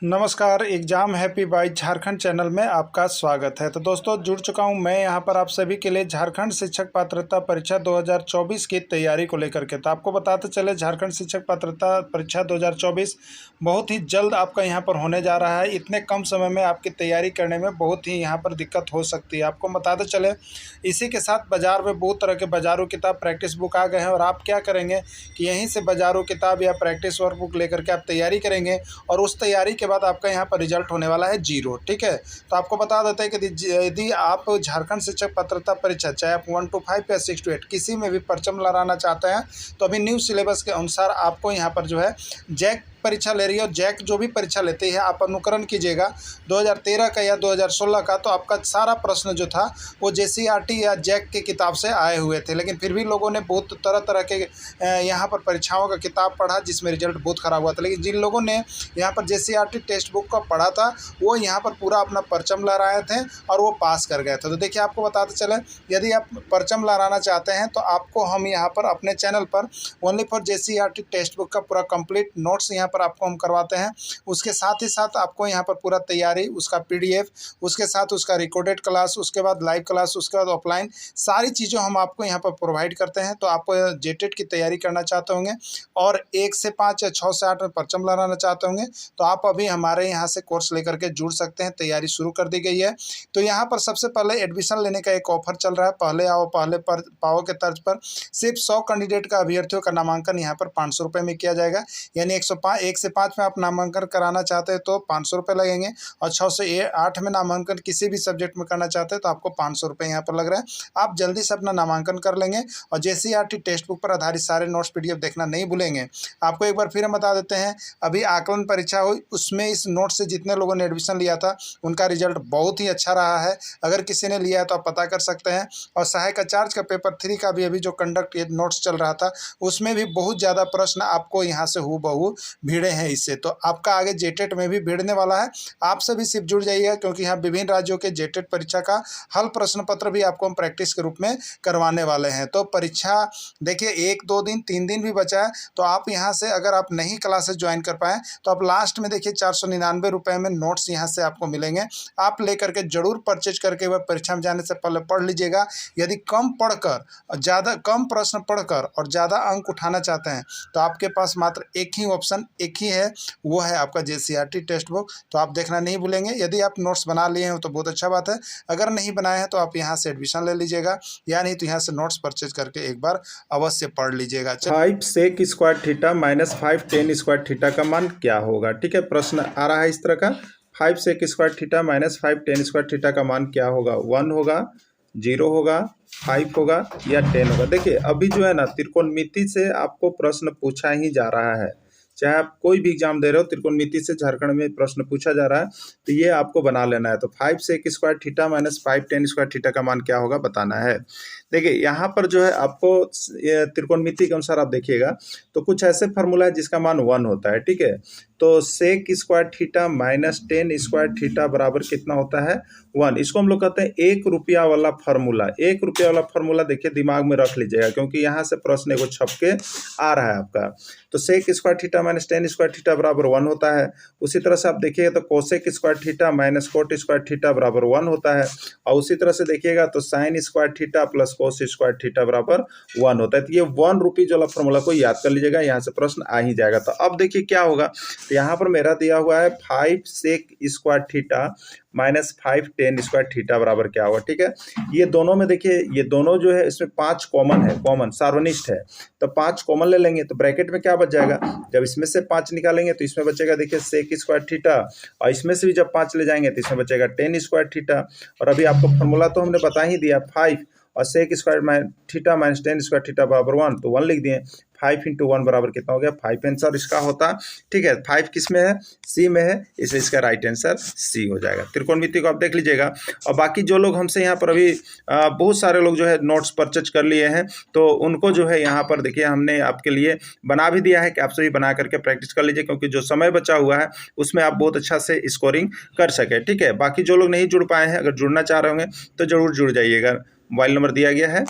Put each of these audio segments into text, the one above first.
नमस्कार, exam happy by Jharkhand channel में आपका स्वागत है। तो दोस्तों जुड़ चुका हूं मैं यहां पर आप सभी के लिए झारखंड शिक्षक पात्रता परीक्षा 2024 की तैयारी को लेकर के। तो आपको बताते चले झारखंड शिक्षक पात्रता परीक्षा 2024 बहुत ही जल्द आपका यहां पर होने जा रहा है। इतने कम समय में आपकी तैयारी करने में बहुत ही यहां पर दिक्कत हो सकती है। आपको बताते चले इसी के साथ बाज़ार में बहुत तरह के बाज़ारू किताब प्रैक्टिस बुक आ गए हैं और आप क्या करेंगे कि यहीं से बाज़ारू किताब या प्रैक्टिस वर्क बुक लेकर के आप तैयारी करेंगे और उस तैयारी के बाद आपका यहाँ पर रिजल्ट होने वाला है 0। ठीक है, तो आपको बता देते हैं कि यदि आप झारखंड शिक्षक पात्रता परीक्षा चाहे आप 1 to 5 या 6 to 8 किसी में भी परचम लहराना चाहते हैं तो अभी न्यू सिलेबस के अनुसार आपको यहाँ पर जो है जैक परीक्षा ले रही है और जैक जो भी परीक्षा लेती है आप अनुकरण कीजिएगा 2013 का या 2016 का। तो आपका सारा प्रश्न जो था वो जेसीईआरटी या जैक की किताब से आए हुए थे, लेकिन फिर भी लोगों ने बहुत तरह तरह के यहाँ पर परीक्षाओं का किताब पढ़ा जिसमें रिजल्ट बहुत ख़राब हुआ था। लेकिन जिन लोगों ने यहाँ पर जेसीईआरटी टेक्स्ट बुक का पढ़ा था वो यहाँ पर पूरा अपना परचम लहराए थे और वो पास कर गए थे। तो देखिए आपको बताते चले यदि आप परचम लहराना चाहते हैं तो आपको हम यहाँ पर अपने चैनल पर only for JCERT text book का पूरा कंप्लीट नोट्स यहाँ पर आपको हम करवाते हैं। उसके साथ ही साथ आपको यहाँ पर पूरा तैयारी उसका पीडीएफ, उसके साथ उसका रिकॉर्डेड क्लास, उसके बाद लाइव क्लास, उसके बाद ऑफलाइन सारी चीज़ें हम आपको यहाँ पर प्रोवाइड करते हैं। तो आप जेटेट की तैयारी करना चाहते होंगे और 1 से 5 या 6 से 8 में परचम लहराना चाहते होंगे तो आप अभी हमारे यहाँ से कोर्स लेकर के जुड़ सकते हैं। तैयारी शुरू कर दी गई है। तो यहाँ पर सबसे पहले एडमिशन लेने का एक ऑफर चल रहा है, पहले आओ पहले पर पाओ के तर्ज पर सिर्फ 100 कैंडिडेट का अभ्यर्थियों का नामांकन यहाँ पर 500 रुपये में किया जाएगा। यानी 1 से 5 में आप नामांकन कराना चाहते हैं तो 500 रुपये लगेंगे और 6 से 8 में नामांकन किसी भी सब्जेक्ट में करना चाहते हैं तो आपको 500 रुपये यहाँ पर लग रहा है। आप जल्दी से अपना नामांकन कर लेंगे और जेसीईआरटी टेक्स्ट बुक पर आधारित सारे नोट्स पीडीएफ देखना नहीं भूलेंगे। आपको एक बार फिर हम बता देते हैं, अभी आकलन परीक्षा हुई उसमें इस नोट से जितने लोगों ने एडमिशन लिया था उनका रिजल्ट बहुत ही अच्छा रहा है। अगर किसी ने लिया है तो आप पता कर सकते हैं। और सहायक आचार्य का पेपर 3 का भी अभी जो कंडक्ट नोट्स चल रहा था उसमें भी बहुत ज़्यादा प्रश्न आपको यहाँ से हूबहू भिड़े हैं इससे। तो आपका आगे जेटेट में भी भिड़ने वाला है। आप सभी सिर्फ जुड़ जाइएगा क्योंकि यहाँ विभिन्न राज्यों के जेटेट परीक्षा का हल प्रश्न पत्र भी आपको हम प्रैक्टिस के रूप में करवाने वाले हैं। तो परीक्षा देखिए 1-2 दिन 3 दिन भी बचा है तो आप यहाँ से अगर आप नहीं क्लासेस ज्वाइन कर पाएँ तो आप लास्ट में देखिए 499 रुपये में नोट्स यहाँ से आपको मिलेंगे। आप लेकर के जरूर परचेज करके वह परीक्षा में जाने से पहले पढ़ लीजिएगा। यदि कम पढ़कर ज़्यादा कम प्रश्न पढ़कर और ज़्यादा अंक उठाना चाहते हैं तो आपके पास मात्र एक ही ऑप्शन एक ही है, वो है आपका जेसीईआरटी टेक्स्ट बुक। तो आप देखना नहीं भूलेंगे। यदि आप नोट्स बना लिए हैं तो बहुत अच्छा बात है, अगर नहीं बनाए हैं तो आप यहाँ से एडमिशन ले लीजिएगा या नहीं तो यहाँ से नोट्स परचेज करके एक बार अवश्य पढ़ लीजिएगा। 5 sec square theta minus 5 ten square theta का मान क्या होगा। ठीक है, प्रश्न आ रहा है इस तरह का, 5 sec square theta minus 5 ten square theta का मान क्या होगा। 1 होगा, 0 होगा, 5 होगा या 10 होगा। देखिए अभी जो है ना त्रिकोणमिति से आपको प्रश्न पूछा ही जा रहा है। चाहे आप कोई भी एग्जाम दे रहे हो त्रिकोणमिति से झारखंड में प्रश्न पूछा जा रहा है तो ये आपको बना लेना है। तो 5 sec square theta minus 5 ten square theta का मान क्या होगा बताना है। देखिए यहाँ पर जो है आपको त्रिकोणमिति के अनुसार आप देखिएगा तो कुछ ऐसे फार्मूला है जिसका मान 1 होता है। ठीक है, तो sec square theta minus 10 square theta बराबर कितना होता है 1। इसको हम लोग कहते हैं 1 रुपया वाला फार्मूला। 1 रुपया वाला फार्मूला देखिए दिमाग में रख लीजिएगा क्योंकि यहाँ से प्रश्न एगो छप के आ रहा है आपका। तो sec square theta minus 10 square theta बराबर 1 होता है। उसी तरह से आप देखिएगा तो cosec square theta minus cot square theta बराबर 1 होता है। और उसी तरह से देखिएगा तो sine square theta plus cos square theta बराबर 1 होता है। तो ये 1 रुपीज वाला फॉर्मूला को याद कर लीजिएगा, यहाँ से प्रश्न आ ही जाएगा। तो अब देखिए क्या होगा, तो यहाँ पर मेरा दिया हुआ है 5 sec square theta minus 5 ten square theta बराबर क्या होगा। ठीक है, ये दोनों में देखिए ये दोनों जो है इसमें 5 कॉमन है, कॉमन सार्वनिष्ठ है तो 5 कॉमन ले लेंगे तो ब्रैकेट में क्या बच जाएगा। जब इसमें से 5 निकालेंगे तो इसमें बचेगा देखिए सेक स्क्वायर थीटा और इसमें से भी जब 5 ले जाएंगे तो इसमें बचेगा 10 स्क्वायर थीटा। और अभी आपको फॉर्मूला तो हमने बता ही दिया 5 और sec square theta minus 10 square theta बराबर 1 तो 1 लिख दिए। 5 इंटू 1 बराबर कितना हो गया 5 आंसर इसका होता। ठीक है, 5 किस में है सी में है इसलिए इसका राइट आंसर सी हो जाएगा। त्रिकोणमिति को आप देख लीजिएगा। और बाकी जो लोग हमसे यहाँ पर अभी बहुत सारे लोग जो है नोट्स परचेज कर लिए हैं तो उनको जो है यहाँ पर देखिए हमने आपके लिए बना भी दिया है कि आप सभी बना करके प्रैक्टिस कर लीजिए क्योंकि जो समय बचा हुआ है उसमें आप बहुत अच्छा से स्कोरिंग कर सके। ठीक है, बाकी जो लोग नहीं जुड़ पाए हैं अगर जुड़ना चाह रहे होंगे तो जरूर जुड़ जाइएगा। मोबाइल नंबर दिया गया है।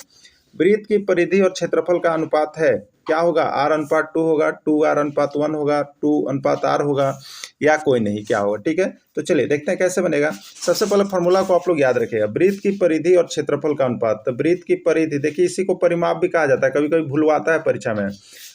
वृत्त की परिधि और क्षेत्रफल का अनुपात है क्या होगा, आर अनुपात 2 होगा, 2r अनुपात 1 होगा, 2 अनुपात r होगा, या कोई नहीं, क्या होगा। ठीक है, तो चलिए देखते हैं कैसे बनेगा। सबसे पहले फॉर्मूला को आप लोग याद रखिएगा, वृत्त की परिधि और क्षेत्रफल का अनुपात। तो वृत्त की परिधि, देखिए इसी को परिमाप भी कहा जाता है, कभी कभी भूलवाता है परीक्षा में।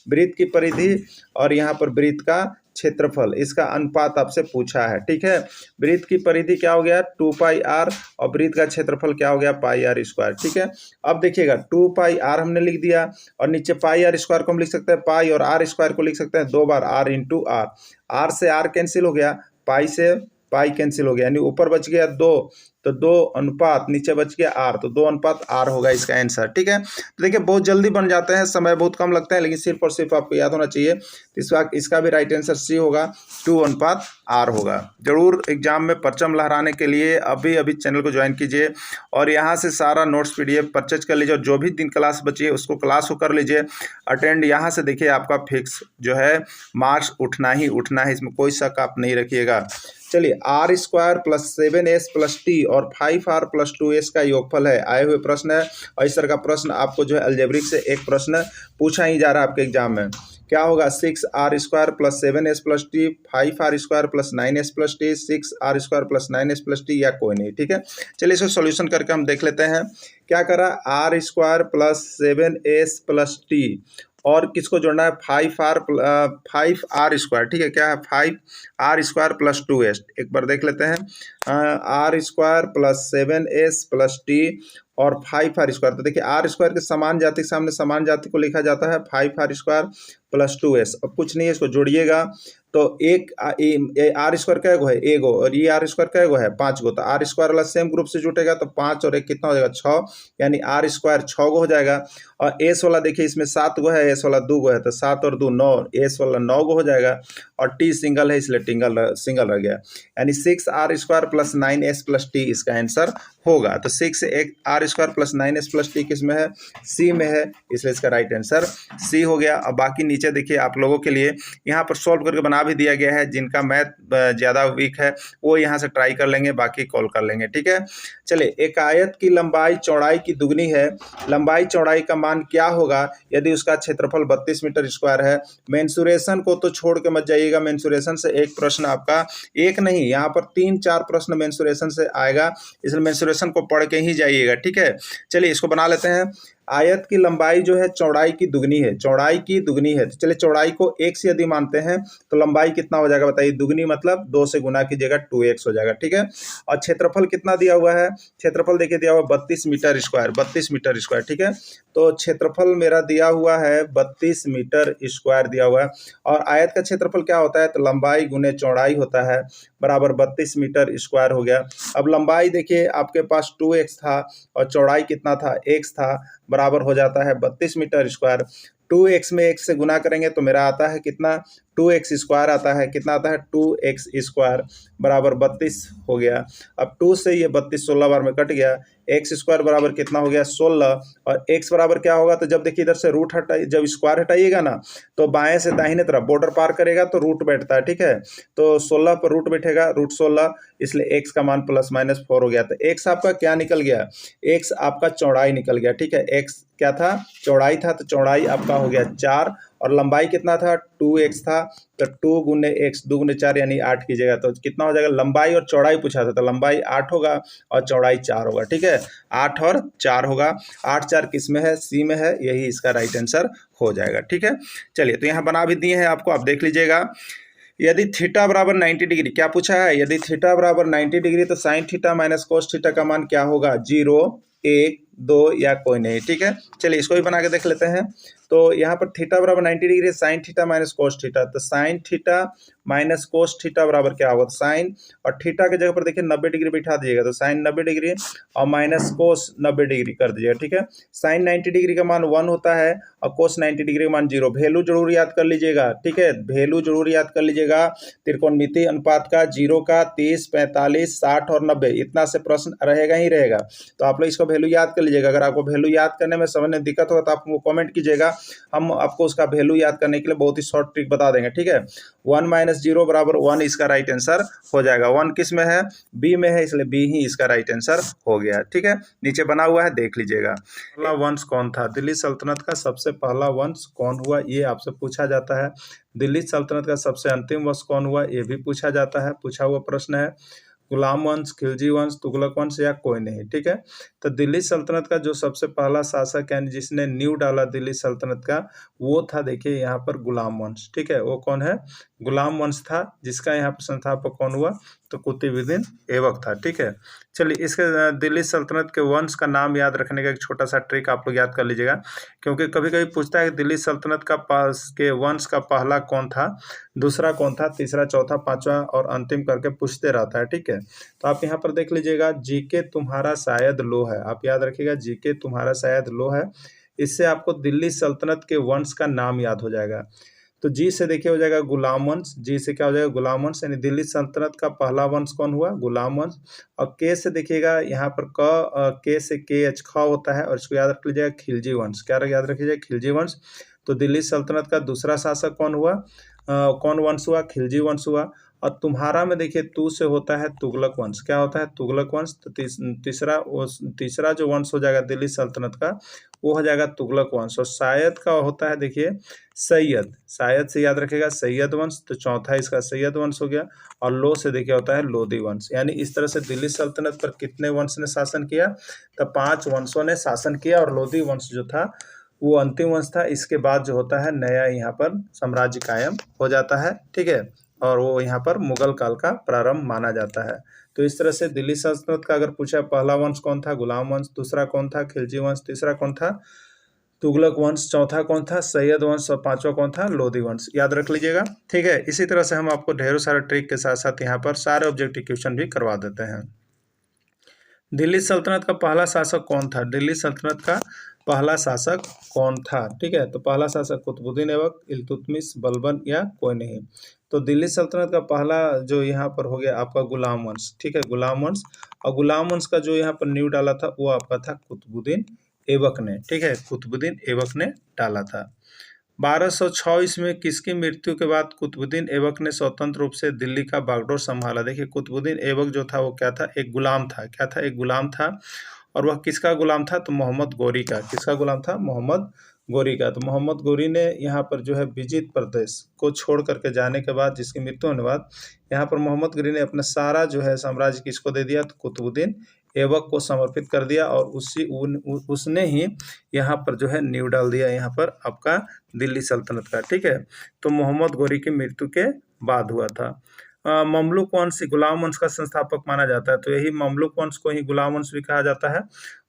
वृत्त की परिधि और यहाँ पर वृत्त का क्षेत्रफल, इसका अनुपात आपसे पूछा है। ठीक है, वृत्त की परिधि क्या हो गया 2πr और वृत्त का क्षेत्रफल क्या हो गया πr²। ठीक है, अब देखिएगा 2πr हमने लिख दिया और नीचे πr² को हम लिख सकते हैं पाई, और r² को लिख सकते हैं 2 बार r इंटू आर। आर से आर कैंसिल हो गया, पाई से पाई कैंसिल हो गया, यानी ऊपर बच गया 2, तो 2 अनुपात नीचे बच गया r, तो 2 अनुपात r होगा इसका आंसर। ठीक है, तो देखिए बहुत जल्दी बन जाते हैं, समय बहुत कम लगता है, लेकिन सिर्फ और सिर्फ आपको याद होना चाहिए। तो इसका भी राइट आंसर सी होगा, 2 अनुपात r होगा। जरूर एग्जाम में परचम लहराने के लिए अभी अभी चैनल को ज्वाइन कीजिए और यहाँ से सारा नोट्स PDF परचेज कर लीजिए, और जो भी दिन क्लास बची है उसको क्लास को कर लीजिए अटेंड। यहाँ से देखिए आपका फिक्स जो है मार्क्स उठना ही उठना है, इसमें कोई शक आप नहीं रखिएगा। चलिए r² + 7s + t और 5r + 2s का योगफल है, आए हुए प्रश्न है। और इस तरह का प्रश्न आपको जो है अलजेब्रिक से एक प्रश्न पूछा ही जा रहा है आपके एग्जाम में। क्या होगा 6r² + 7s + t, 5r² + 9s + t, 6r² + 9s + t, या कोई नहीं। ठीक है, चलिए इसको सॉल्यूशन करके हम देख लेते हैं। क्या करा, r² + 7s + t और किसको जोड़ना है 5r²। ठीक है, क्या है 5r² + 2s। एक बार देख लेते हैं, r² + 7s + t और 5r²। तो देखिए r² के समान जाति के सामने समान जाति को लिखा जाता है 5r² + 2s। अब कुछ नहीं है, इसको जोड़िएगा तो एक r² क्या है एगो, और ये r² क्या है 5 गो। तो r² वाला सेम ग्रुप से जुटेगा तो 5 और 1 कितना हो जाएगा 6, यानी r² 6 गो हो जाएगा। और s वाला देखिए इसमें 7 गो है, s वाला 2 गो है, तो 7 और 2 9, s वाला 9 गो हो जाएगा। और t सिंगल है इसलिए सिंगल रह गया, यानी 6r² + 9s + t इसका आंसर होगा। तो 6r² + 9s + t किस में है, सी में है, इसलिए इसका राइट आंसर सी हो गया। अब बाकी नीचे देखिए आप लोगों के लिए यहाँ पर सॉल्व करके बना भी दिया गया है, जिनका मैथ ज़्यादा वीक है वो यहाँ से ट्राई कर लेंगे, बाकी कॉल कर लेंगे। ठीक है, चलिए एक आयत की लंबाई चौड़ाई की दुगनी है, लंबाई चौड़ाई का मान क्या होगा यदि उसका क्षेत्रफल 32 मीटर स्क्वायर है। मेंसुरेशन को तो छोड़ के मत जाइएगा, मेंसुरेशन से एक प्रश्न आपका एक नहीं, यहाँ पर 3-4 प्रश्न मेंसुरेशन से आएगा, इसलिए मेंसुरेशन को पढ़ के ही जाइएगा। ठीक है, चलिए इसको बना लेते हैं। आयत की लंबाई जो है चौड़ाई की दुगनी है, चौड़ाई की दुगनी है। तो चलिए चौड़ाई को 1 से यदि मानते हैं तो लंबाई कितना हो जाएगा बताइए, दुगनी मतलब 2 से गुना कीजिएगा 2x हो जाएगा। ठीक है, और क्षेत्रफल कितना दिया हुआ है, क्षेत्रफल देखिए दिया हुआ 32 मीटर स्क्वायर, 32 मीटर स्क्वायर। ठीक है, तो क्षेत्रफल मेरा दिया हुआ है 32 मीटर स्क्वायर दिया हुआ है, और आयत का क्षेत्रफल क्या होता है, तो लंबाई गुने चौड़ाई होता है, बराबर 32 मीटर स्क्वायर हो गया। अब लंबाई देखिए आपके पास 2x था और चौड़ाई कितना था, x था, बराबर हो जाता है 32 मीटर स्क्वायर। 2x में 1 से गुना करेंगे तो मेरा आता है कितना, 2x स्क्वायर आता है, कितना आता है 2x स्क्वायर बराबर 32 हो गया। अब 2 से ये 32 16 बार में कट गया, x स्क्वायर बराबर कितना हो गया 16, और x बराबर क्या होगा, तो जब देखिए इधर से रूट हटाइए, जब स्क्वायर हटाइएगा ना तो बाएं से दाहिने तरफ बॉर्डर पार करेगा तो रूट बैठता है। ठीक है, तो 16 पर रूट बैठेगा, रूट 16, इसलिए x का मान +-4 हो गया। तो x आपका क्या निकल गया, x आपका चौड़ाई निकल गया। ठीक है, x क्या था, चौड़ाई था, तो चौड़ाई आपका हो गया 4, और लंबाई कितना था 2x था, तो 2 गुने x 2 गुने 4 यानी 8 कीजिएगा तो कितना हो जाएगा, लंबाई और चौड़ाई पूछा था तो लंबाई 8 होगा और चौड़ाई 4 होगा। ठीक है, 8 और 4 होगा, 8 4 किस में है, सी में है, यही इसका राइट आंसर हो जाएगा। ठीक है, चलिए तो यहाँ बना भी दिए हैं आपको, आप देख लीजिएगा। यदि थीटा बराबर 90 डिग्री, क्या पूछा है, यदि थीटा बराबर 90 डिग्री तो sine theta minus cos theta का मान क्या होगा, 0 1 2 या कोई नहीं। ठीक है, चलिए इसको भी बना के देख लेते हैं। तो यहाँ पर थीटा बराबर 90 degree, sine theta minus cos theta, तो sine theta minus cos theta बराबर क्या होगा, तो साइन और थीटा के जगह पर देखिए 90 डिग्री बिठा दीजिएगा, तो साइन 90 डिग्री और माइनस कोस 90 डिग्री कर दीजिएगा। ठीक है, साइन 90 डिग्री का मान 1 होता है और कोस 90 डिग्री का मान 0। वैल्यू जरूर याद कर लीजिएगा। ठीक है, वैल्यू जरूर याद कर लीजिएगा, त्रिकोणमितीय अनुपात का 0 का 30 45 60 और 90, इतना से प्रश्न रहेगा ही रहेगा, तो आप लोग इसका वैल्यू याद कर लीजिए। लीजिएगा। अगर आपको वैल्यू याद करने में समझने में दिक्कत होगा तो आप वो कमेंट कीजिएगा, हम आपको उसका वैल्यू याद करने के लिए बहुत ही शॉर्ट ट्रिक बता देंगे, ठीक है। 1 - 0 बराबर 1 इसका राइट आंसर हो जाएगा। 1 किस में है, बी में है, इसलिए बी ही इसका राइट आंसर हो गया, ठीक है। नीचे बना हुआ है, देख लीजिएगा। पहला वंश कौन था, दिल्ली सल्तनत का सबसे पहला वंश कौन हुआ, ये आपसे पूछा जाता है। दिल्ली सल्तनत का सबसे अंतिम वंश कौन हुआ, ये भी पूछा जाता है, पूछा हुआ प्रश्न है। गुलाम वंश, खिलजी वंश, तुगलक वंश या कोई नहीं, ठीक है। तो दिल्ली सल्तनत का जो सबसे पहला शासक यानी जिसने नींव डाला दिल्ली सल्तनत का, वो था, देखिए यहाँ पर गुलाम वंश, ठीक है। वो कौन है, गुलाम वंश था, जिसका यहाँ पर संस्थापक कौन हुआ, तो कुतुबुद्दीन ऐबक था, ठीक है। चलिए, इसके दिल्ली सल्तनत के वंश का नाम याद रखने का एक छोटा सा ट्रिक आप लोग याद कर लीजिएगा, क्योंकि कभी कभी पूछता है कि दिल्ली सल्तनत का के वंश का पहला कौन था, दूसरा कौन था, तीसरा, चौथा, पांचवा और अंतिम करके पूछते रहता है, ठीक है। तो आप यहाँ पर देख लीजिएगा, जीके तुम्हारा शायद लो है, आप याद रखिएगा, जीके तुम्हारा शायद लो है। इससे आपको दिल्ली सल्तनत के वंश का नाम याद हो जाएगा। तो जी से देखिए हो जाएगा गुलाम वंश, जी से क्या हो जाएगा, गुलाम वंश, यानी दिल्ली सल्तनत का पहला वंश कौन हुआ, गुलाम वंश। और के से देखिएगा यहाँ पर के से के एच ख होता है, और इसको याद रख लीजिएगा, खिलजी वंश, क्या याद रखिएगा, खिलजी वंश। तो दिल्ली सल्तनत का दूसरा शासक कौन हुआ, कौन वंश हुआ, खिलजी वंश हुआ। और तुम्हारा में देखिए तू से होता है तुगलक वंश, क्या होता है, तुगलक वंश। तो तीसरा जो वंश हो जाएगा दिल्ली सल्तनत का, वो हो जाएगा तुगलक वंश। और शायद का होता है देखिए सैयद, शायद से याद रखेगा सैयद वंश, तो चौथा इसका सैयद वंश हो गया। और लो से देखिए होता है लोधी वंश। यानी इस तरह से दिल्ली सल्तनत पर कितने वंश ने शासन किया, तो 5 वंशों ने शासन किया, और लोधी वंश जो था वो अंतिम वंश था। इसके बाद जो होता है नया यहाँ पर साम्राज्य कायम हो जाता है, ठीक है। और वो यहाँ पर मुगल काल का प्रारंभ माना जाता है। तो इस तरह से दिल्ली सल्तनत का अगर पूछा, पहला वंश कौन था, गुलाम वंश, दूसरा कौन था, खिलजी वंश, तीसरा कौन था, तुगलक वंश, चौथा कौन था, सैयद वंश, और पांचवा कौन था, लोधी वंश, याद रख लीजिएगा, ठीक है। इसी तरह से हम आपको ढेरों सारे ट्रिक के साथ साथ यहाँ पर सारे ऑब्जेक्टिव क्वेश्चन भी करवा देते हैं। दिल्ली सल्तनत का पहला शासक कौन था, दिल्ली सल्तनत का पहला शासक कौन था, ठीक है। तो पहला शासक कुतुबुद्दीन ऐबक, इल्तुतमिश, बलबन या कोई नहीं। तो दिल्ली सल्तनत का पहला जो यहाँ पर हो गया आपका गुलाम वंश, ठीक है, गुलाम वंश। और गुलाम वंश का जो यहाँ पर नींव डाला था वो आपका था कुतुबुद्दीन ऐबक ने, ठीक है, कुतुबुद्दीन ऐबक ने डाला था। 1206 ईस्वी में किसकी मृत्यु के बाद कुतुबुद्दीन ऐबक ने स्वतंत्र रूप से दिल्ली का बागडोर संभाला। देखिए कुतुबुद्दीन ऐबक जो था वो क्या था, एक गुलाम था, क्या था, एक गुलाम था। और वह किसका गुलाम था, तो मोहम्मद गौरी का। किसका गुलाम था, मोहम्मद गौरी का। तो मोहम्मद गौरी ने यहाँ पर जो है विजित प्रदेश को छोड़ करके जाने के बाद, जिसकी मृत्यु होने के बाद, यहाँ पर मोहम्मद गौरी ने अपना सारा जो है साम्राज्य किसको दे दिया, तो कुतुबुद्दीन ऐबक को समर्पित कर दिया। और उसने ही यहाँ पर जो है नींव डाल दिया यहाँ पर आपका दिल्ली सल्तनत का, ठीक है। तो मोहम्मद गौरी की मृत्यु के बाद हुआ था। ममलुक वंश गुलाम वंश का संस्थापक माना जाता है। तो यही ममलुक वंश को ही गुलाम वंश भी कहा जाता है।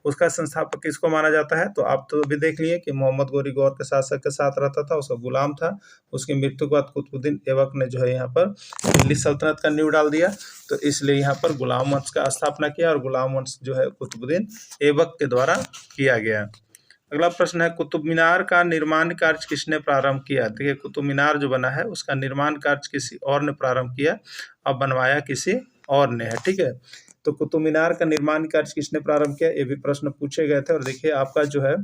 उसका संस्थापक किसको माना जाता है, तो आप तो अभी देख लिए कि मोहम्मद गौरी गौर के शासक के साथ रहता था, उसका गुलाम था। उसकी मृत्यु के बाद कुतुबुद्दीन ऐबक ने जो है यहाँ पर दिल्ली सल्तनत का नींव डाल दिया, तो इसलिए यहाँ पर गुलाम वंश का स्थापना किया। और गुलाम वंश जो है कुतुबुद्दीन ऐबक के द्वारा किया गया। अगला प्रश्न है, कुतुब मीनार का निर्माण कार्य किसने प्रारंभ किया। देखिए कुतुब मीनार जो बना है उसका निर्माण कार्य किसी और ने प्रारंभ किया और बनवाया किसी और ने है, ठीक है। तो कुतुब मीनार का निर्माण कार्य किसने प्रारंभ किया, ये भी प्रश्न पूछे गए थे। और देखिए आपका जो है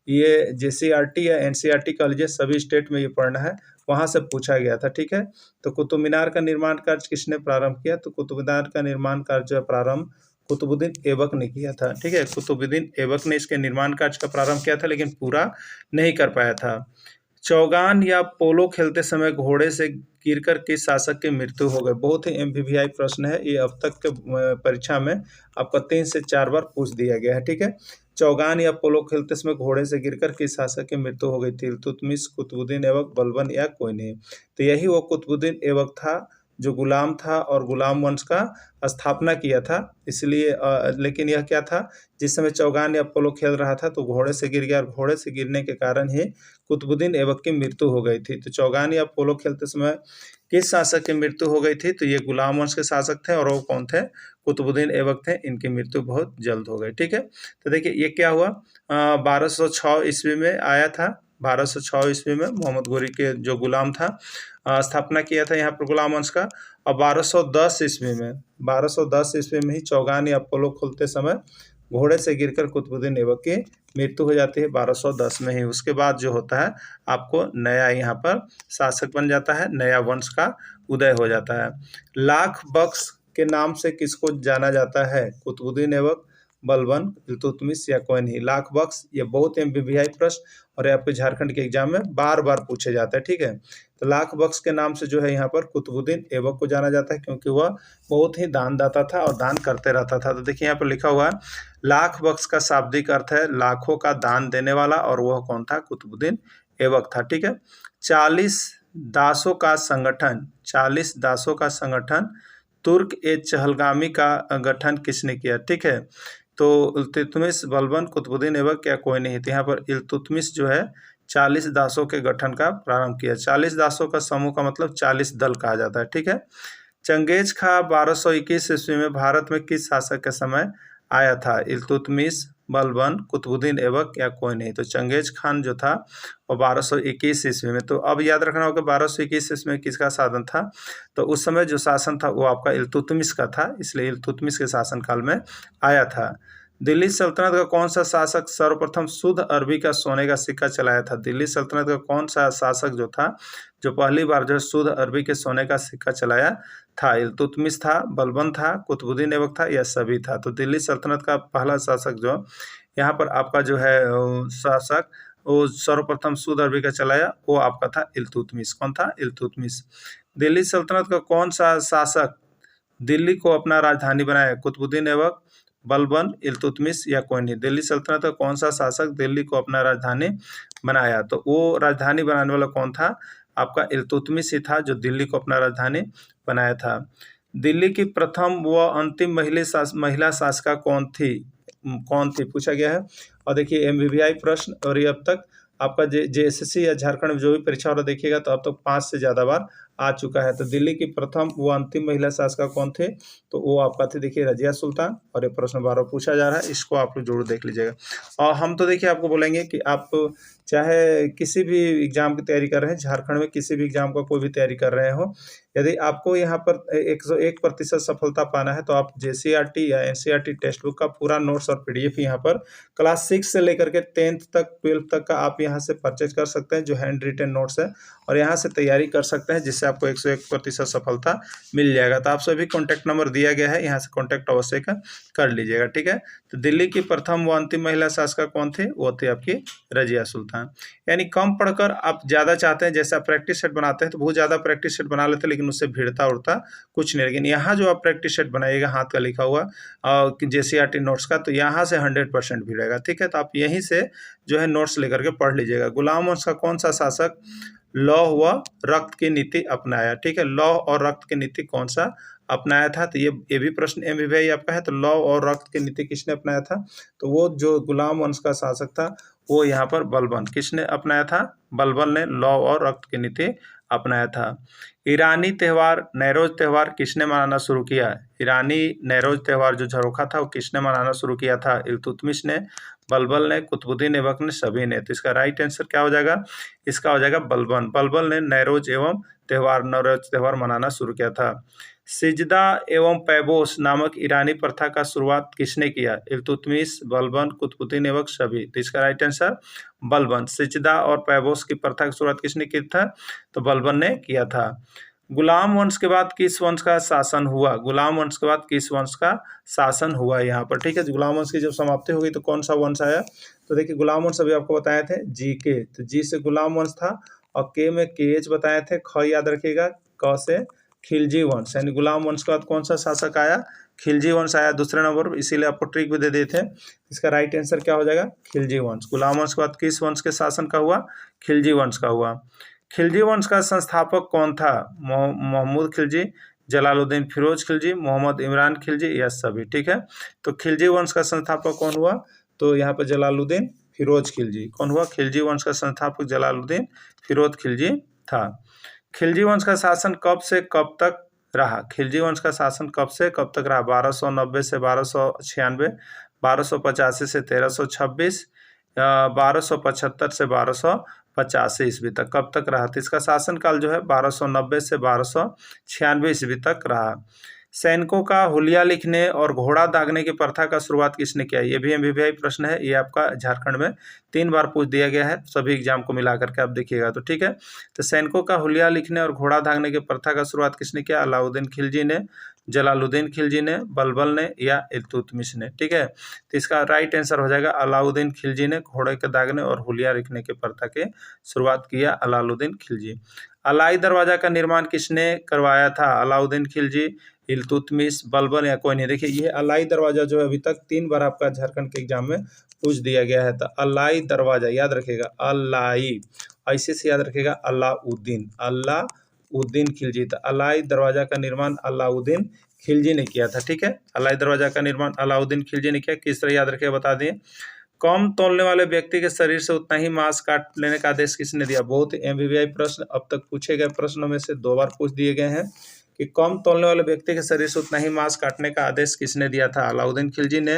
ये JCRT या NCERT कह लीजिए, सभी स्टेट में ये पढ़ना है, वहाँ से पूछा गया था, ठीक है। तो कुतुब मीनार का निर्माण कार्य किसने प्रारंभ किया, तो कुतुब मीनार का निर्माण कार्य जो है प्रारंभ कुतुबुद्दीन ऐबक ने किया था, ठीक है। कुतुबुद्दीन ऐबक ने इसके निर्माण कार्य का प्रारंभ किया था, लेकिन पूरा नहीं कर पाया था। चौगान या पोलो खेलते समय घोड़े से गिरकर किस शासक की मृत्यु हो गई। बहुत ही MVVI प्रश्न है ये, अब तक के परीक्षा में आपका 3 से 4 बार पूछ दिया गया है, ठीक है। चौगान या पोलो खेलते समय घोड़े से गिरकर किस शासक की मृत्यु हो गई थी, इल्तुतमिश, कुतुबुद्दीन ऐबक, बलबन या कोई नहीं। तो यही वो कुतुबुद्दीन ऐबक था जो गुलाम था और गुलाम वंश का स्थापना किया था। इसलिए लेकिन यह क्या था, जिस समय चौगान या पोलो खेल रहा था तो घोड़े से गिर गया, और घोड़े से गिरने के कारण ही कुतुबुद्दीन ऐबक की मृत्यु हो गई थी। तो चौगान या पोलो खेलते समय किस शासक की मृत्यु हो गई थी, तो ये गुलाम वंश के शासक थे, और वो कौन थे, कुतुबुद्दीन ऐबक थे। इनकी मृत्यु बहुत जल्द हो गई, ठीक है। तो देखिए ये क्या हुआ, 1206 ईस्वी में आया था। 1206 ईस्वी में मोहम्मद गौरी के जो गुलाम था स्थापना किया था यहाँ पर गुलाम वंश का। और 1210 ईस्वी में ही चौगान या पोलो खोलते समय घोड़े से गिरकर कुतुबुद्दीन ऐबक की मृत्यु हो जाती है 1210 में ही। उसके बाद जो होता है आपको नया यहाँ पर शासक बन जाता है, नया वंश का उदय हो जाता है। लाख बख्श के नाम से किसको जाना जाता है? कुतुबुद्दीन ऐबक, बलबन, इल्तुतमिश या कोई नहीं। लाख बख्श ये बहुत MBBI प्रश्न और ये आपके झारखंड के एग्जाम में बार बार पूछे जाते हैं, ठीक है। तो लाख बख्श के नाम से जो है यहाँ पर कुतुबुद्दीन ऐबक को जाना जाता है, क्योंकि वह बहुत ही दानदाता था और दान करते रहता था। तो देखिए यहाँ पर लिखा हुआ है लाख बख्श का शाब्दिक अर्थ है लाखों का दान देने वाला, और वह कौन था? कुतुबुद्दीन ऐबक था, ठीक है। 40 दासों का संगठन, 40 दासों का संगठन तुर्क ए चहलगामी का गठन किसने किया? ठीक है। तो इल्तुतमिश, बलबन, कुतुबुद्दीन ऐबक या कोई नहीं। तो यहाँ पर इल्तुतमिश जो है 40 दासों के गठन का प्रारंभ किया। 40 दासों का समूह का मतलब 40 दल कहा जाता है, ठीक है। चंगेज खां 1221 ईस्वी में भारत में किस शासक के समय आया था? इल्तुतमिश, बलबन, कुतुबुद्दीन ऐबक या कोई नहीं। तो चंगेज खान जो था वो 1221 ईस्वी में। तो अब याद रखना होगा 1221 ईस्वी में किसका शासन था? तो उस समय जो शासन था वो आपका इल्तुतमिश का था, इसलिए इल्तुतमिश के शासनकाल में आया था। दिल्ली सल्तनत का कौन सा शासक सर्वप्रथम शुद्ध अरबी का सोने का सिक्का चलाया था? दिल्ली सल्तनत का कौन सा शासक जो था जो पहली बार जो है शुद्ध अरबी के सोने का सिक्का चलाया था? इल्तुतमिश था, बलबन था, कुतुबुद्दीन ऐबक था या सभी था? तो दिल्ली सल्तनत का पहला शासक जो यहाँ पर आपका जो है शासक वो सर्वप्रथम शुद्ध अरबी का चलाया वो आपका था इल्तुतमिश। कौन था? इल्तुतमिश। दिल्ली सल्तनत का कौन सा शासक दिल्ली को अपना राजधानी बनाया? कुतुबुद्दीन ऐबक, बलबन, इल्तुतमिश या कोई नहीं। दिल्ली सल्तनत का कौन सा शासक दिल्ली को अपना राजधानी बनाया? तो वो राजधानी बनाने वाला कौन था? आपका इल्तुतमिश ही था जो दिल्ली को अपना राजधानी बनाया था। दिल्ली की प्रथम व अंतिम महिला शासिका कौन थी? कौन थी पूछा गया है। और देखिए MBBI प्रश्न, और ये अब तक आपका JSSC या झारखंड में जो भी परीक्षा वाला देखिएगा तो अब तक 5 से ज़्यादा बार आ चुका है। तो दिल्ली की प्रथम व अंतिम महिला शासिका कौन थे? तो वो आपका थे देखिए रजिया सुल्तान, और ये प्रश्न बार बार पूछा जा रहा है, इसको आप लोग जरूर देख लीजिएगा। और हम तो देखिए आपको बोलेंगे कि आप चाहे किसी भी एग्जाम की तैयारी कर रहे हैं, झारखंड में किसी भी एग्जाम का कोई भी तैयारी कर रहे हो, यदि आपको यहाँ पर 101% सफलता पाना है तो आप JCRT या NCERT टेक्स्ट बुक का पूरा नोट्स और PDF यहाँ पर क्लास 6 से लेकर के 10th तक 12th तक का आप यहाँ से परचेज कर सकते हैं, जो हैंड रिटन नोट्स है, और यहाँ से तैयारी कर सकते हैं, जिससे आपको 101% सफलता मिल जाएगा। तो आप सभी कॉन्टैक्ट नंबर दिया गया है, यहाँ से कॉन्टैक्ट अवश्य कर लीजिएगा, ठीक है। तो दिल्ली की प्रथम व अंतिम महिला शासिका कौन थी? वो थी आपकी रजिया सुल्तान। यानी कम पढ़कर आप ज़्यादा चाहते हैं, जैसे आप प्रैक्टिस सेट बनाते हैं तो बहुत ज़्यादा प्रैक्टिस सेट बना लेते हैं, लेकिन उससे भिड़ता उड़ता कुछ नहीं। लेकिन यहाँ जो आप प्रैक्टिस सेट बनाइएगा हाथ का लिखा हुआ JCRT नोट्स का, तो यहाँ से 100% भिड़ेगा, ठीक है। तो आप यहीं से जो है नोट्स लेकर के पढ़ लीजिएगा। गुलाम वंश का कौन सा शासक लौह व रक्त की नीति अपनाया? ठीक है, लौह और रक्त की नीति कौन सा अपनाया था? तो ये भी प्रश्न MBBI आपका है। तो लौह और रक्त की नीति किसने अपनाया था? तो वो जो गुलाम वंश का शासक था वो यहाँ पर बलबन। किसने अपनाया था? बलबन ने लौह और रक्त की नीति अपनाया था। ईरानी त्यौहार नैरोज त्यौहार किसने मनाना शुरू किया? ईरानी नैरोज त्यौहार जो झरोखा था वो किसने मनाना शुरू किया था? इल्तुतमिश ने, बलबन ने, कुतुबुद्दीन ऐबक ने, सभी ने। तो इसका राइट आंसर क्या हो जाएगा? इसका हो जाएगा बलबन। बलबन ने नैरोज एवं नैरोज त्यौहार मनाना शुरू किया था। सिजदा एवं पैबोस नामक ईरानी प्रथा का शुरुआत किसने किया? इल्तुतमिश, बलबन, कुतुबुद्दीन ऐबक, सभी। तो इसका राइट आंसर बलबन। सिजदा और पैबोस की प्रथा की शुरुआत किसने की था? तो बलबन ने किया था। गुलाम वंश के बाद किस वंश का शासन हुआ? गुलाम वंश के बाद किस वंश का शासन हुआ यहाँ पर? ठीक है, गुलाम वंश की जब समाप्ति हो गई तो कौन सा वंश आया? तो देखिए गुलाम वंश अभी आपको बताए थे GK, तो G से गुलाम वंश था, और K में KH बताए थे, ख याद रखिएगा, क से खिलजी वंश। यानी गुलाम वंश के बाद कौन सा शासक आया? खिलजी वंश आया दूसरे नंबर पर, इसीलिए आपको ट्रिक भी दे देते हैं। इसका राइट आंसर क्या हो जाएगा? खिलजी वंश। गुलाम वंश के बाद किस वंश के शासन का हुआ? खिलजी वंश का हुआ। खिलजी वंश का संस्थापक कौन था? महमूद खिलजी, जलालुद्दीन फिरोज खिलजी, मोहम्मद इमरान खिलजी या सभी? ठीक है, तो खिलजी वंश का संस्थापक कौन हुआ? तो यहाँ पर जलालुद्दीन फिरोज खिलजी। कौन हुआ? खिलजी वंश का संस्थापक जलालुद्दीन फिरोज खिलजी था। खिलजी वंश का शासन कब से कब तक रहा? खिलजी वंश का शासन कब से कब तक रहा? 1290 से 1296, 1285 से 1326, 1275 से 1285 ईस्वी तक कब तक रहा? तो इसका शासनकाल जो है 1290 से 1296 ईस्वी तक रहा। सैनिकों का हुलिया लिखने और घोड़ा दागने की प्रथा का शुरुआत किसने किया? ये भी एमवीआई प्रश्न है। ये आपका झारखंड में 3 बार पूछ दिया गया है, सभी एग्जाम को मिला करके आप देखिएगा तो ठीक है। तो सैनिकों का हुलिया लिखने और घोड़ा दागने की प्रथा का शुरुआत किसने किया? अलाउद्दीन खिलजी ने, जलालुद्दीन खिलजी ने, बलबल ने या इल्तुतमिश ने, ठीक है। तो इसका राइट आंसर हो जाएगा अलाउद्दीन खिलजी ने घोड़े के दागने और हुलिया लिखने की प्रथा की शुरुआत किया अलाउद्दीन खिलजी। अलाई दरवाजा का निर्माण किसने करवाया था? अलाउद्दीन खिलजी, इल्तुतमिश, बलबल या कोई नहीं। देखिए ये अलाई दरवाजा जो है अभी तक 3 बार आपका झारखंड के एग्जाम में पूछ दिया गया है। तो अलाई दरवाजा याद रखिएगा, अलाई ऐसे से याद रखिएगा, अलाउद्दीन, अलाउद्दीन खिलजी। तो अलाई दरवाजा का निर्माण अलाउद्दीन खिलजी ने किया था, ठीक है। अलाई दरवाजा का निर्माण अलाउद्दीन खिलजी ने किया। किस तरह याद रखिएगा बता दिए। कम तौलने वाले व्यक्ति के शरीर से उतना ही मांस काट लेने का आदेश किसने दिया? बहुत ही एमवीआई प्रश्न, अब तक पूछे गए प्रश्नों में से 2 बार पूछ दिए गए हैं कि कम तौलने वाले व्यक्ति के शरीर से उतना ही मांस काटने का आदेश किसने दिया था? अलाउद्दीन खिलजी ने,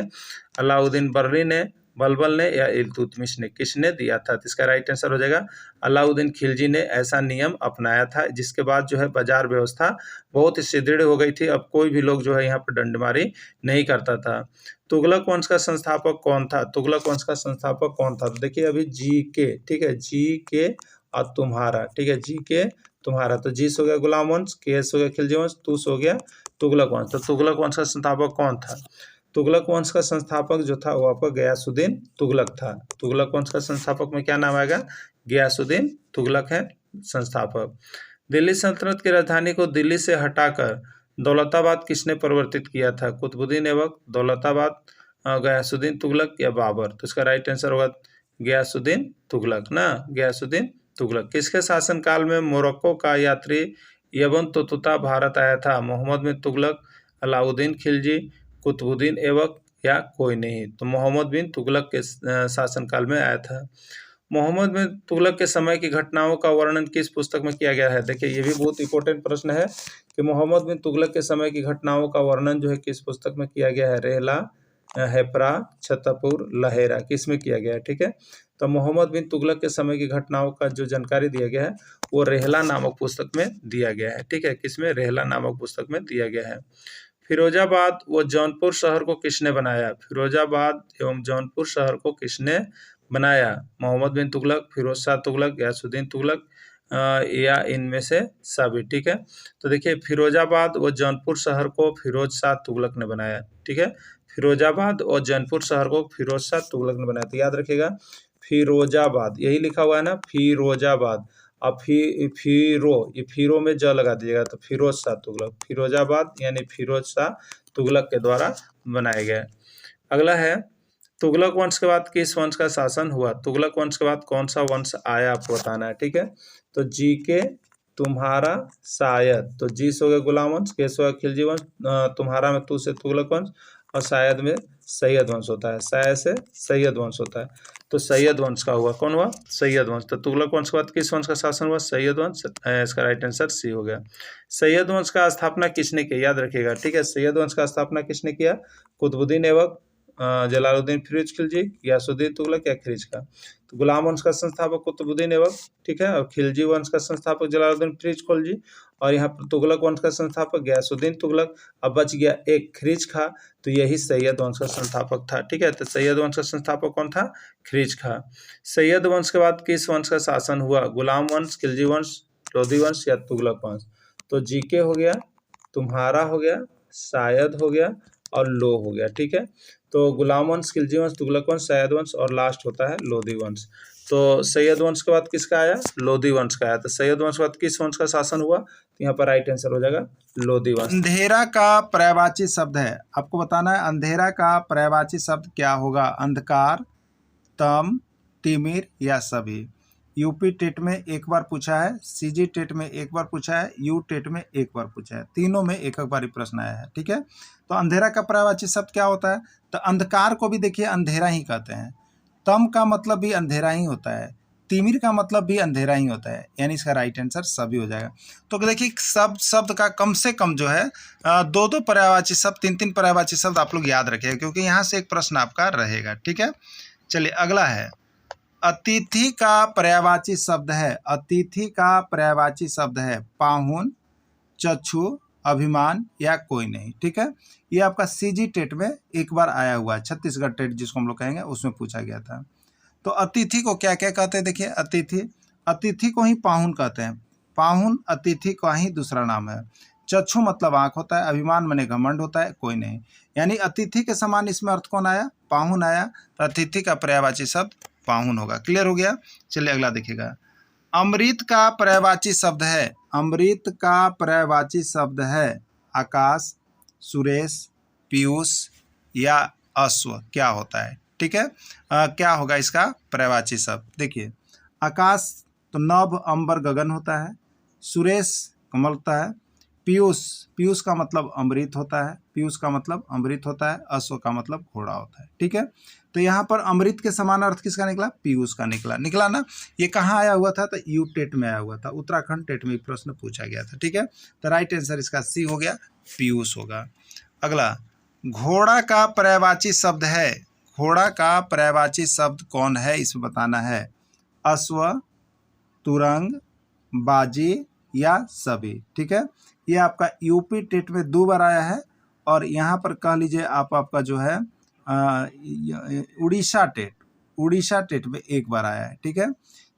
अलाउद्दीन बर्री ने, बलबल ने या इल्तुतमिश ने, किसने दिया था? तो इसका राइट आंसर हो जाएगा अलाउद्दीन खिलजी ने ऐसा नियम अपनाया था, जिसके बाद जो है बाजार व्यवस्था बहुत ही सुदृढ़ हो गई थी। अब कोई भी लोग जो है यहाँ पर डंडमारी नहीं करता था। तुगलक वंश का संस्थापक कौन था? तुगलक वंश का संस्थापक कौन था? तो देखिए अभी जी के, ठीक है, जी के और तुम्हारा, ठीक है, जी के तुम्हारा। तो जीस हो गया गुलाम वंश, केस हो गया खिलजी वंश, तुस हो गया तुगलक वंश। तो तुगलक वंश का संस्थापक कौन था? तुगलक वंश का संस्थापक जो था वो आपका गयासुद्दीन तुगलक था। तुगलक वंश का संस्थापक में क्या नाम आएगा? गयासुद्दीन तुगलक है संस्थापक। दिल्ली सल्तनत की राजधानी को दिल्ली से हटाकर दौलताबाद किसने परिवर्तित किया था? कुतुबुद्दीन ऐबक, दौलताबाद, गयासुद्दीन तुगलक या बाबर। तो इसका राइट आंसर होगा गयासुद्दीन तुगलक ना, गयासुद्दीन तुगलक। किसके शासनकाल में मोरक्को का यात्री यबन तुतुता भारत आया था? मोहम्मद बिन तुगलक, अलाउद्दीन खिलजी, कुतुबुद्दीन ऐबक या कोई नहीं। तो मोहम्मद बिन तुगलक के शासनकाल में आया था। मोहम्मद बिन तुगलक के समय की घटनाओं का वर्णन किस पुस्तक में किया गया है? देखिए ये भी बहुत इंपॉर्टेंट प्रश्न है कि मोहम्मद बिन तुगलक के समय की घटनाओं का वर्णन जो है किस पुस्तक में किया गया है? रेहला, हैपरा, छतरपुर, लहेरा, किस में किया गया है? ठीक है, तो मोहम्मद बिन तुगलक के समय की घटनाओं का जो जानकारी दिया गया है वो रेहला नामक पुस्तक में दिया गया है, ठीक है। किसमें? रेहला नामक पुस्तक में दिया गया है। फिरोजाबाद व जौनपुर शहर को किसने बनाया? फिरोजाबाद एवं जौनपुर शहर को किसने बनाया? मोहम्मद बिन तुगलक, फिरोज शाह तुगलक, गयासुद्दीन तुगलक या इनमें से सभी, ठीक है। तो देखिए फिरोजाबाद व जौनपुर शहर को फिरोज शाह तुगलक ने बनाया, ठीक है। फिरोजाबाद और जौनपुर शहर को फिरोज शाह तुगलक ने बनाया। तो याद रखिएगा फिरोजाबाद, यही लिखा हुआ है ना, फिरोजाबाद। अब फिरो, ये फिरो में ज लगा दीजिएगा तो फिरोज शाह तुगलक, फिरोजाबाद यानी फिरोज शाह तुगलक के द्वारा बनाया गया। अगला है तुगलक वंश के बाद किस वंश का शासन हुआ? तुगलक वंश के बाद कौन सा वंश आया आपको बताना है, ठीक है। तो जी के तुम्हारा शायद, तो जी से हो गया गुलाम वंश, के से हो गया खिलजी वंश, तुम्हारा में तू से तुगलक वंश और शायद में सैयद वंश होता है, शायद से सैयद वंश होता है। तो सैयद वंश का हुआ, कौन हुआ? सैयद वंश। तो तुगलक वंश के बाद किस वंश का शासन हुआ? सैयद वंश। इसका राइट आंसर सी हो गया। सैयद वंश का स्थापना किसने किया? याद रखिएगा, ठीक है। सैयद वंश का स्थापना किसने किया? कुतुबुद्दीन ऐबक, जलालुद्दीन फिरोज खिलजी, गयासुद्दीन तुगलक या खिलजी का। तो गुलाम वंश का संस्थापक कुतुबुद्दीन ऐबक, ठीक है, और खिलजी वंश का संस्थापक जलालुद्दीन फिरोज खिलजी, और यहाँ पर तुगलक वंश का संस्थापक गयासुद्दीन तुगलक। अब बच गया एक खिरीज खा, तो यही सैयद वंश का संस्थापक था, ठीक है। तो सैयद वंश का संस्थापक कौन था? खिरीज खा। सैयद वंश के बाद किस वंश का शासन हुआ? गुलाम वंश, खिलजी वंश, लोधी वंश या तुगलक वंश। तो जीके हो गया, तुम्हारा हो गया, शायद हो गया और लो हो गया, ठीक है। तो गुलाम वंश, खिलजी वंश, तुगलक वंश, सैयद वंश और लास्ट होता है लोधी वंश। तो सैयद वंश के बाद किसका आया? लोधी वंश का आया। तो सैयद वंश के बाद किस वंश का शासन हुआ? तो यहाँ पर राइट आंसर हो जाएगा लोधी वंश। अंधेरा का पर्यायवाची शब्द है, आपको बताना है अंधेरा का पर्यायवाची शब्द क्या होगा? अंधकार, तम, तिमिर या सभी। यूपी टेट में एक बार पूछा है, सीजी टेट में एक बार पूछा है, यू टेट में एक बार पूछा है, तीनों में एक एक बार प्रश्न आया है, ठीक है। तो अंधेरा का पर्यायवाची शब्द क्या होता है? तो अंधकार को भी देखिए अंधेरा ही कहते हैं, तम का मतलब भी अंधेरा ही होता है, तिमिर का मतलब भी अंधेरा ही होता है, यानी इसका राइट आंसर सभी हो जाएगा। तो देखिए शब्द का कम से कम जो है 2-2 पर्यायवाची शब्द, 3-3 पर्यायवाची शब्द आप लोग याद रखिएगा, क्योंकि यहाँ से एक प्रश्न आपका रहेगा, ठीक है। चलिए अगला है, अतिथि का पर्यायवाची शब्द है, अतिथि का पर्यायवाची शब्द है पाहुन, चक्षु, अभिमान या कोई नहीं। ठीक है, ये आपका सीजी टेट में एक बार आया हुआ है, छत्तीसगढ़ टेट जिसको हम लोग कहेंगे, उसमें पूछा गया था। तो अतिथि को क्या क्या कहते हैं, देखिए अतिथि को ही पाहुन कहते हैं। पाहुन अतिथि का ही दूसरा नाम है। चक्षु मतलब आँख होता है, अभिमान माने घमंड होता है, कोई नहीं। यानी अतिथि के समान इसमें अर्थ कौन आया, पाहुन आया। तो अतिथि का पर्यायवाची शब्द पाहुन होगा। क्लियर हो गया। चलिए अगला देखिएगा। अमृत का पर्यायवाची शब्द है, अमृत का पर्यायवाची शब्द है आकाश, सुरेश, पीयूष या अश्व, क्या होता है। ठीक है, क्या होगा इसका पर्यायवाची शब्द। देखिए आकाश तो नभ, अंबर, गगन होता है। सुरेश कमल होता है। पीयूष का मतलब अमृत होता है, पीयूष का मतलब अमृत होता है। अश्व का मतलब घोड़ा होता है। ठीक है, तो यहाँ पर अमृत के समान अर्थ किसका निकला, पीयूष का निकला ना। ये कहाँ आया हुआ था, तो यू टेट में आया हुआ था, उत्तराखंड टेट में प्रश्न पूछा गया था। ठीक है, तो राइट आंसर इसका सी हो गया, पीयूष होगा। अगला, घोड़ा का पर्यायवाची शब्द है, घोड़ा का पर्यायवाची शब्द कौन है, इसमें बताना है। अश्व, तुरंग, बाजी या सभी। ठीक है, ये आपका यूपी टेट में 2 बार आया है, और यहाँ पर कह लीजिए आपका जो है उड़ीसा टेट में 1 बार आया है। ठीक है,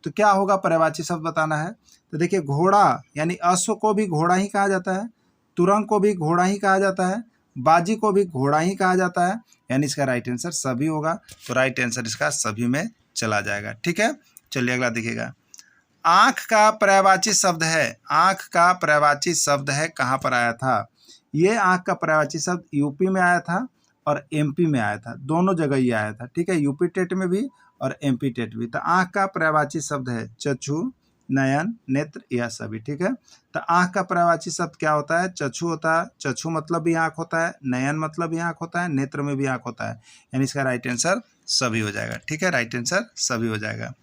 तो क्या होगा पर्यायवाची शब्द बताना है। तो देखिए घोड़ा यानी अश्व को भी घोड़ा ही कहा जाता है, तुरंग को भी घोड़ा ही कहा जाता है, बाजी को भी घोड़ा ही कहा जाता है, यानी इसका राइट आंसर सभी होगा। तो राइट आंसर इसका सभी में चला जाएगा। ठीक है, चलिए अगला देखिएगा। आँख का पर्यायवाची शब्द है, आँख का पर्यायवाची शब्द है, कहाँ पर आया था। ये आँख का पर्यायवाची शब्द यूपी में आया था और एमपी में आया था, दोनों जगह ही आया था। ठीक है, यूपी टेट में भी और एमपी टेट भी। तो आँख का पर्यायवाची शब्द है चक्षु, नयन, नेत्र या सभी। ठीक है, तो आँख का पर्यायवाची शब्द क्या होता है, चक्षु होता है। चक्षु मतलब भी आँख होता है, नयन मतलब भी आँख होता है, नेत्र में भी आँख होता है, यानी इसका राइट आंसर सभी हो जाएगा। ठीक है, राइट आंसर सभी हो जाएगा।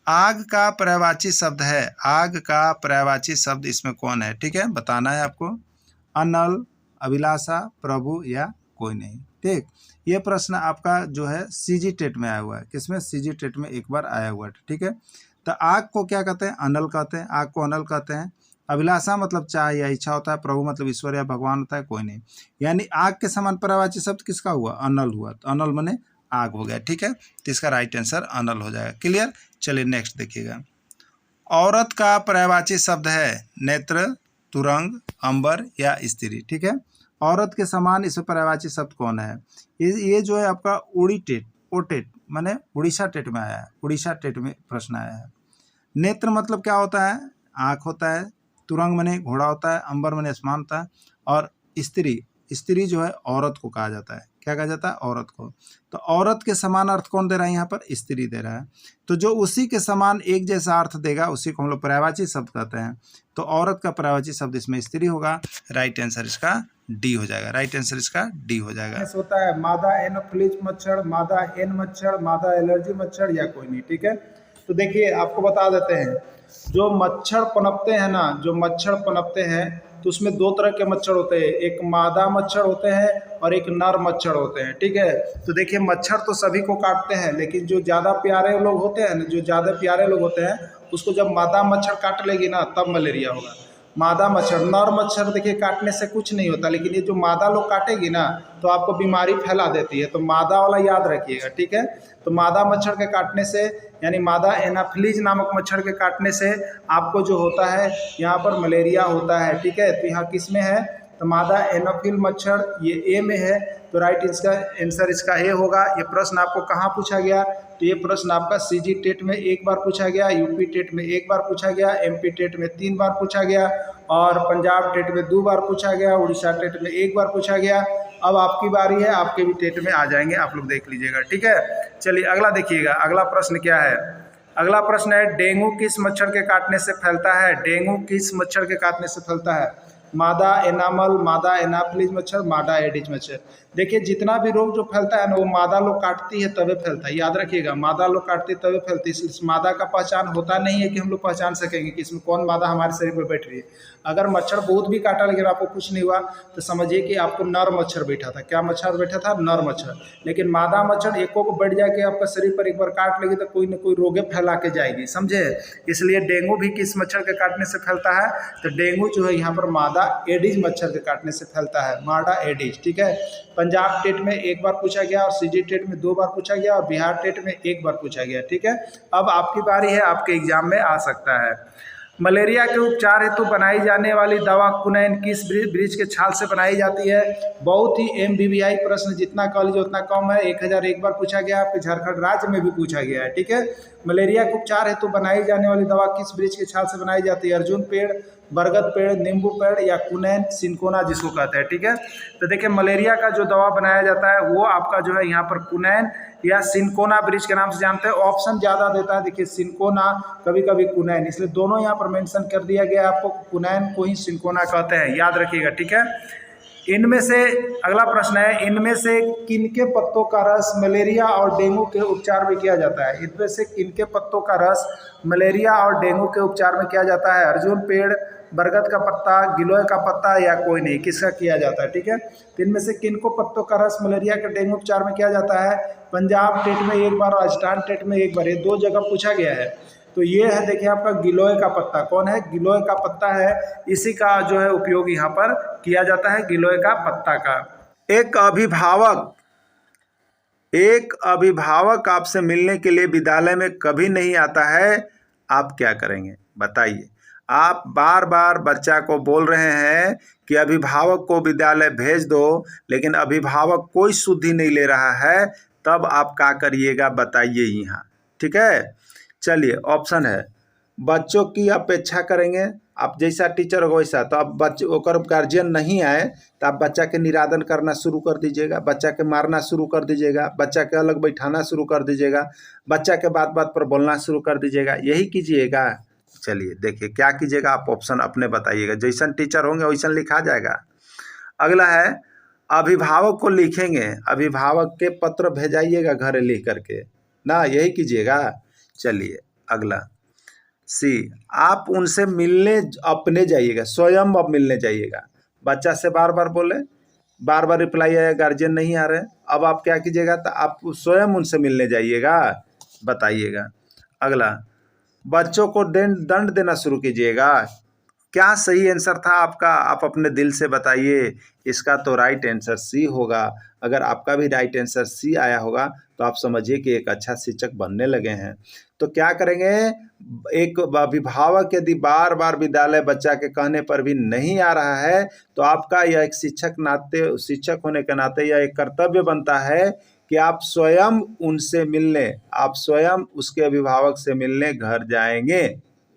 आग का पर्यायवाची शब्द है, आग का पर्यायवाची शब्द इसमें कौन है। ठीक है, बताना है आपको। अनल, अभिलाषा, प्रभु या कोई नहीं। ठीक, ये प्रश्न आपका जो है सीजी टेट में आया हुआ है। किसमें, सीजी टेट में 1 बार आया हुआ है। ठीक है, तो आग को क्या कहते हैं, अनल कहते हैं, आग को अनल कहते हैं। अभिलाषा मतलब चाह या इच्छा होता है, प्रभु मतलब ईश्वर या भगवान होता है, कोई नहीं। यानी आग के समान पर्यायवाची शब्द किसका हुआ, अनल हुआ। तो अनल माने आग हो गया। ठीक है, तो इसका राइट आंसर अनल हो जाएगा। क्लियर। चलिए नेक्स्ट देखिएगा। औरत का पर्यायवाची शब्द है नेत्र, तुरंग, अंबर या स्त्री। ठीक है, औरत के समान इसमें पर्यायवाची शब्द कौन है। ये जो है आपका उड़ी टेट, ओ टेट माने उड़ीसा टेट में आया है, उड़ीसा टेट में प्रश्न आया है। नेत्र मतलब क्या होता है, आँख होता है। तुरंग माने घोड़ा होता है, अंबर माने आसमान होता है, और स्त्री जो है औरत को कहा जाता है। क्या कहा जाता है, औरत को। तो औरत के समान अर्थ कौन दे रहा है, यहाँ पर स्त्री दे रहा है। तो जो उसी के समान एक जैसा अर्थ देगा उसी को हम लोग पर्यायवाची शब्द कहते हैं। तो औरत का पर्यायवाची शब्द इसमें स्त्री होगा। राइट आंसर इसका डी हो जाएगा, राइट आंसर इसका डी हो जाएगा। होता है मादा एनोफ्लिज मच्छर, मादा एन मच्छर, मादा एलर्जी मच्छर या कोई नहीं। ठीक है, तो देखिए आपको बता देते हैं, जो मच्छर पनपते हैं ना, जो मच्छर पनपते हैं तो उसमें 2 तरह के मच्छर होते हैं, एक मादा मच्छर होते हैं और एक नर मच्छर होते हैं। ठीक है, तो देखिए मच्छर तो सभी को काटते हैं, लेकिन जो ज़्यादा प्यारे लोग होते हैं, जो ज़्यादा प्यारे लोग होते हैं उसको जब मादा मच्छर काट लेगी ना तब मलेरिया होगा। मादा मच्छर, नर मच्छर देखिए काटने से कुछ नहीं होता, लेकिन ये जो मादा लोग काटेगी ना तो आपको बीमारी फैला देती है। तो मादा वाला याद रखिएगा। ठीक है, तो मादा मच्छर के काटने से यानी मादा एनाफ्लीज नामक मच्छर के काटने से आपको जो होता है यहाँ पर मलेरिया होता है। ठीक है, तो यहाँ किस में है, तो मादा एनाफिल मच्छर ये ए में है। तो राइट इसका आंसर इसका ए होगा। ये प्रश्न आपको कहाँ पूछा गया, तो ये प्रश्न आपका सीजी टेट में 1 बार पूछा गया, यूपी टेट में 1 बार पूछा गया, एमपी टेट में 3 बार पूछा गया, और पंजाब टेट में 2 बार पूछा गया, उड़ीसा टेट में 1 बार पूछा गया। अब आपकी बारी है, आपके भी टेट में आ जाएंगे, आप लोग देख लीजिएगा। ठीक है, चलिए अगला देखिएगा। अगला प्रश्न क्या है, अगला प्रश्न है डेंगू किस मच्छर के काटने से फैलता है। डेंगू किस मच्छर के काटने से फैलता है, मादा एनामल, मादा एनाफ्लिज मच्छर, मादा एडिज मच्छर। देखिए जितना भी रोग जो फैलता है ना वो मादा लोग काटती है तभी फैलता है, याद रखिएगा, मादा लोग काटती है तभी फैलती है। इस मादा का पहचान होता नहीं है कि हम लोग पहचान सकेंगे कि इसमें कौन मादा हमारे शरीर पर बैठ रही है। अगर मच्छर बहुत भी काटा लेकिन आपको कुछ नहीं हुआ तो समझिए कि आपको नर मच्छर बैठा था। क्या मच्छर बैठा था, नर मच्छर। लेकिन मादा मच्छर एको को बैठ जाके आपका शरीर पर एक बार काट लेगी तो कोई न कोई रोगे फैला के जाएगी, समझे। इसलिए डेंगू भी किस मच्छर के काटने से फैलता है, तो डेंगू जो है यहाँ पर मादा मादा एडिज मच्छर के काटने से फैलता है, मादा एडिज। ठीक है, पंजाब टेट में एक बार पूछा गया और सीजी टेट में 2 बार पूछा गया और बिहार टेट में 1 बार पूछा गया। ठीक है, अब आपकी बारी है, आपके एग्जाम में आ सकता है। मलेरिया के उपचार हेतु बनाई जाने वाली दवा कुनैन किस वृक्ष के छाल से बनाई जाती है? बहुत ही MBBI प्रश्न, जितना कह लीजिए उतना कम है। 1001 बार पूछा गया, आपके झारखंड राज्य में भी पूछा गया है। ठीक है, मलेरिया के उपचार हेतु बनाई जाने वाली दवा किस वृक्ष के छाल से बनाई जाती है? अर्जुन पेड़, बरगद पेड़, नींबू पेड़ या कुनैन सिनकोना जिसको कहते हैं। ठीक है, तो देखिए मलेरिया का जो दवा बनाया जाता है वो आपका जो है यहाँ पर कुनैन या सिनकोना वृक्ष के नाम से जानते हैं। ऑप्शन ज़्यादा देता है, देखिए सिनकोना, कभी कभी कुनैन, इसलिए दोनों यहाँ पर मेंशन कर दिया गया है आपको, कुनैन को ही सिनकोना कहते हैं, याद रखिएगा। ठीक है, इनमें से अगला प्रश्न है, इनमें से किनके पत्तों का रस मलेरिया और डेंगू के उपचार में किया जाता है? इनमें से किनके पत्तों का रस मलेरिया और डेंगू के उपचार में किया जाता है? अर्जुन पेड़, बरगद का पत्ता, गिलोय का पत्ता या कोई नहीं, किसका किया जाता है? ठीक है, तो इनमें से किनको पत्तों का रस मलेरिया के डेंगू उपचार में किया जाता है? पंजाब टेट में 1 बार, राजस्थान टेट में 1 बार, ये 2 जगह पूछा गया है। तो ये है देखिए आपका गिलोय का पत्ता। कौन है? गिलोय का पत्ता है, इसी का जो है उपयोग यहाँ पर किया जाता है, गिलोय का पत्ता का। एक अभिभावक आपसे मिलने के लिए विद्यालय में कभी नहीं आता है, आप क्या करेंगे बताइए? आप बार बार बच्चा को बोल रहे हैं कि अभिभावक को विद्यालय भेज दो, लेकिन अभिभावक कोई सुधि नहीं ले रहा है, तब आप क्या करिएगा बताइए यहाँ। ठीक है, चलिए ऑप्शन है, बच्चों की अपेक्षा करेंगे, आप जैसा टीचर हो वैसा, तो आप बच्चे ओकर गार्जियन नहीं आए तो आप बच्चा के निरादन करना शुरू कर दीजिएगा, बच्चा के मारना शुरू कर दीजिएगा, बच्चा के अलग बैठाना शुरू कर दीजिएगा, बच्चा के बात बात पर बोलना शुरू कर दीजिएगा, यही कीजिएगा। चलिए देखिए क्या कीजिएगा, आप ऑप्शन अपने बताइएगा, जैसन टीचर होंगे वैसन लिखा जाएगा। अगला है, अभिभावक को लिखेंगे, अभिभावक के पत्र भेजाइएगा घर लिख करके ना, यही कीजिएगा। चलिए अगला सी, आप उनसे मिलने अपने जाइएगा, स्वयं अब मिलने जाइएगा। बच्चा से बार बार बोले, बार बार रिप्लाई आया, गार्जियन नहीं आ रहे, अब आप क्या कीजिएगा, तो आप स्वयं उनसे मिलने जाइएगा, बताइएगा। अगला, बच्चों को दंड देना शुरू कीजिएगा। क्या सही आंसर था आपका? आप अपने दिल से बताइए। इसका तो राइट आंसर सी होगा। अगर आपका भी राइट आंसर सी आया होगा तो आप समझिए कि एक अच्छा शिक्षक बनने लगे हैं। तो क्या करेंगे, एक अभिभावक यदि बार बार विद्यालय बच्चा के कहने पर भी नहीं आ रहा है, तो आपका यह एक शिक्षक होने के नाते यह एक कर्तव्य बनता है कि आप स्वयं उनसे मिलने, आप स्वयं उसके अभिभावक से मिलने घर जाएंगे।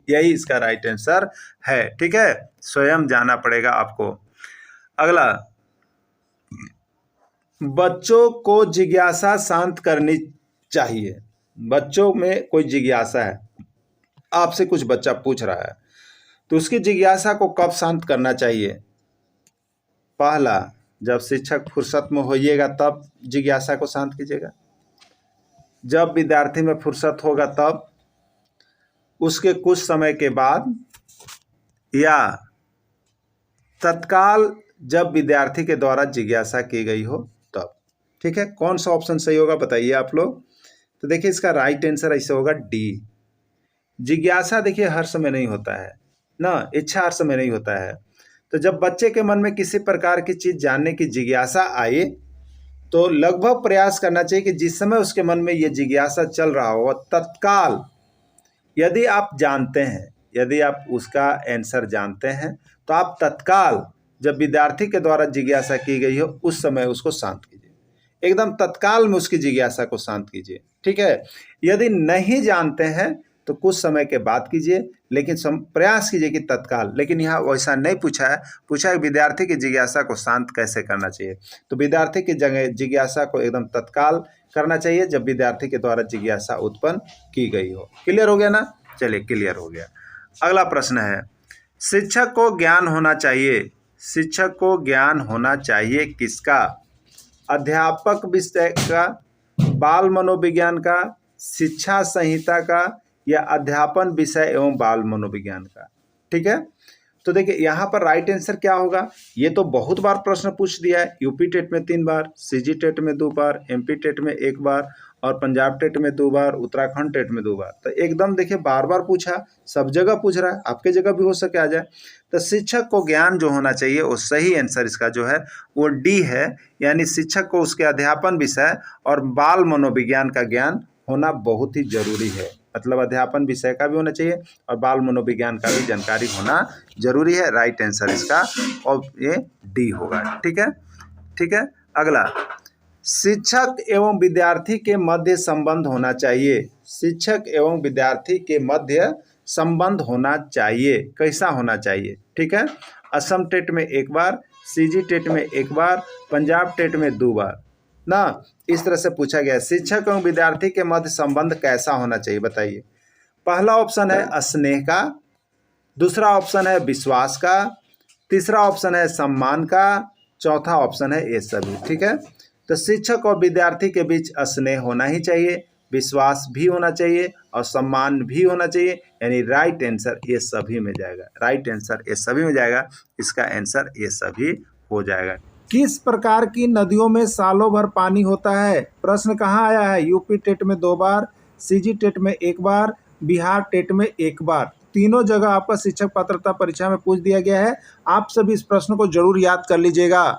यही इसका राइट आंसर है। ठीक है, स्वयं जाना पड़ेगा आपको। अगला, बच्चों को जिज्ञासा शांत करनी चाहिए। बच्चों में कोई जिज्ञासा है, आपसे कुछ बच्चा पूछ रहा है, तो उसकी जिज्ञासा को कब शांत करना चाहिए? पहला, जब शिक्षक फुर्सत में होइएगा तब जिज्ञासा को शांत कीजिएगा, जब विद्यार्थी में फुर्सत होगा तब, उसके कुछ समय के बाद, या तत्काल जब विद्यार्थी के द्वारा जिज्ञासा की गई हो तब। ठीक है, कौन सा ऑप्शन सही होगा बताइए आप लोग। तो देखिए इसका राइट आंसर ऐसे होगा डी। जिज्ञासा देखिए हर समय नहीं होता है ना, इच्छा हर समय नहीं होता है। तो जब बच्चे के मन में किसी प्रकार की चीज़ जानने की जिज्ञासा आए तो लगभग प्रयास करना चाहिए कि जिस समय उसके मन में ये जिज्ञासा चल रहा हो तत्काल, यदि आप जानते हैं, यदि आप उसका आंसर जानते हैं, तो आप तत्काल जब विद्यार्थी के द्वारा जिज्ञासा की गई हो उस समय उसको शांत कीजिए, एकदम तत्काल में उसकी जिज्ञासा को शांत कीजिए। ठीक है, यदि नहीं जानते हैं तो कुछ समय के बाद कीजिए, लेकिन प्रयास कीजिए कि तत्काल। लेकिन यहाँ वैसा नहीं पूछा है, पूछा है विद्यार्थी की जिज्ञासा को शांत कैसे करना चाहिए। तो विद्यार्थी की जिज्ञासा को एकदम तत्काल करना चाहिए जब विद्यार्थी के द्वारा जिज्ञासा उत्पन्न की गई हो। क्लियर हो गया ना? चलिए क्लियर हो गया। अगला प्रश्न है, शिक्षक को ज्ञान होना चाहिए, शिक्षक को ज्ञान होना चाहिए किसका? अध्यापक विषय का, बाल मनोविज्ञान का, शिक्षा संहिता का, या अध्यापन विषय एवं बाल मनोविज्ञान का। ठीक है, तो देखिए यहाँ पर राइट आंसर क्या होगा। ये तो बहुत बार प्रश्न पूछ दिया है, यूपी टेट में 3 बार, सीजी टेट में 2 बार, एमपी टेट में 1 बार और पंजाब टेट में 2 बार, उत्तराखंड टेट में 2 बार। तो एकदम देखिए बार बार पूछा, सब जगह पूछ रहा है, आपके जगह भी हो सके आ जाए। तो शिक्षक को ज्ञान जो होना चाहिए वो सही आंसर इसका जो है वो डी है, यानी शिक्षक को उसके अध्यापन विषय और बाल मनोविज्ञान का ज्ञान होना बहुत ही जरूरी है। मतलब अध्यापन विषय का भी होना चाहिए और बाल मनोविज्ञान का भी जानकारी होना जरूरी है। राइट आंसर इसका और ये डी होगा। ठीक है, ठीक है। अगला, शिक्षक एवं विद्यार्थी के मध्य संबंध होना चाहिए। शिक्षक एवं विद्यार्थी के मध्य संबंध होना चाहिए। कैसा होना चाहिए? ठीक है, असम टेट में 1 बार, सीजी टेट में 1 बार, पंजाब टेट में 2 बार ना, इस तरह से पूछा गया है। शिक्षक एवं विद्यार्थी के मध्य संबंध कैसा होना चाहिए बताइए। पहला ऑप्शन है स्नेह का, दूसरा ऑप्शन है विश्वास का, तीसरा ऑप्शन है सम्मान का, चौथा ऑप्शन है ये सभी। ठीक है, तो शिक्षक और विद्यार्थी के बीच स्नेह होना ही चाहिए, विश्वास भी होना चाहिए और सम्मान भी होना चाहिए, यानी राइट आंसर ये सभी में जाएगा। राइट आंसर ये सभी में जाएगा, इसका आंसर ये सभी हो जाएगा। किस प्रकार की नदियों में सालों भर पानी होता है? प्रश्न कहाँ आया है? यूपी टेट में 2 बार, सीजी टेट में 1 बार, बिहार टेट में 1 बार। तीनों जगह आपका शिक्षक पात्रता परीक्षा में पूछ दिया गया है। आप सभी इस प्रश्न को जरूर याद कर लीजिएगा।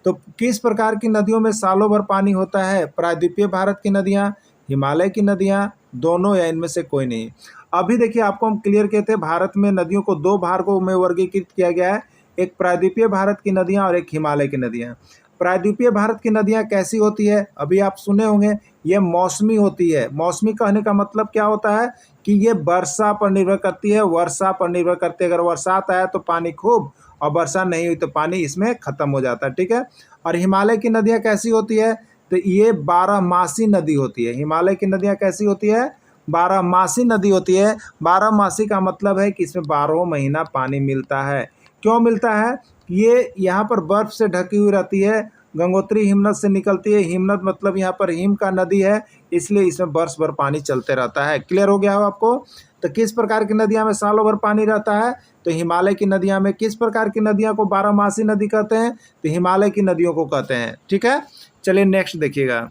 तो किस प्रकार की नदियों में सालों भर पानी होता है? प्रायद्वीपीय भारत की नदियाँ, हिमालय की नदियाँ, दोनों या इनमें से कोई नहीं। अभी देखिए आपको हम क्लियर कहते हैं, भारत में नदियों को 2 भागों में वर्गीकृत किया गया है, एक प्रायद्वीपीय भारत की नदियाँ और एक हिमालय की नदियाँ। प्रायद्वीपीय भारत की नदियाँ कैसी होती है? अभी आप सुने होंगे, ये मौसमी होती है। मौसमी कहने का मतलब क्या होता है कि ये वर्षा पर निर्भर करती है, वर्षा पर निर्भर करती है। अगर बरसात आया तो पानी खूब और वर्षा नहीं हुई तो पानी इसमें खत्म हो जाता है। ठीक है, और हिमालय की नदियाँ कैसी होती है? तो ये 12मासी नदी होती है। हिमालय की नदियाँ कैसी होती है? 12मासी नदी होती है। 12मासी का मतलब है कि इसमें 12 महीना पानी मिलता है। क्यों मिलता है? ये यहाँ पर बर्फ से ढकी हुई रहती है, गंगोत्री हिमनद से निकलती है। हिमनद मतलब यहाँ पर हिम का नदी है, इसलिए इसमें वर्ष भर पानी चलते रहता है। क्लियर हो गया हो आपको? तो किस प्रकार की नदियाँ में सालों भर पानी रहता है? तो हिमालय की नदियाँ में। किस प्रकार की नदियाँ को 12मासी नदी कहते हैं? तो हिमालय की नदियों को कहते हैं। ठीक है, चलिए नेक्स्ट देखिएगा।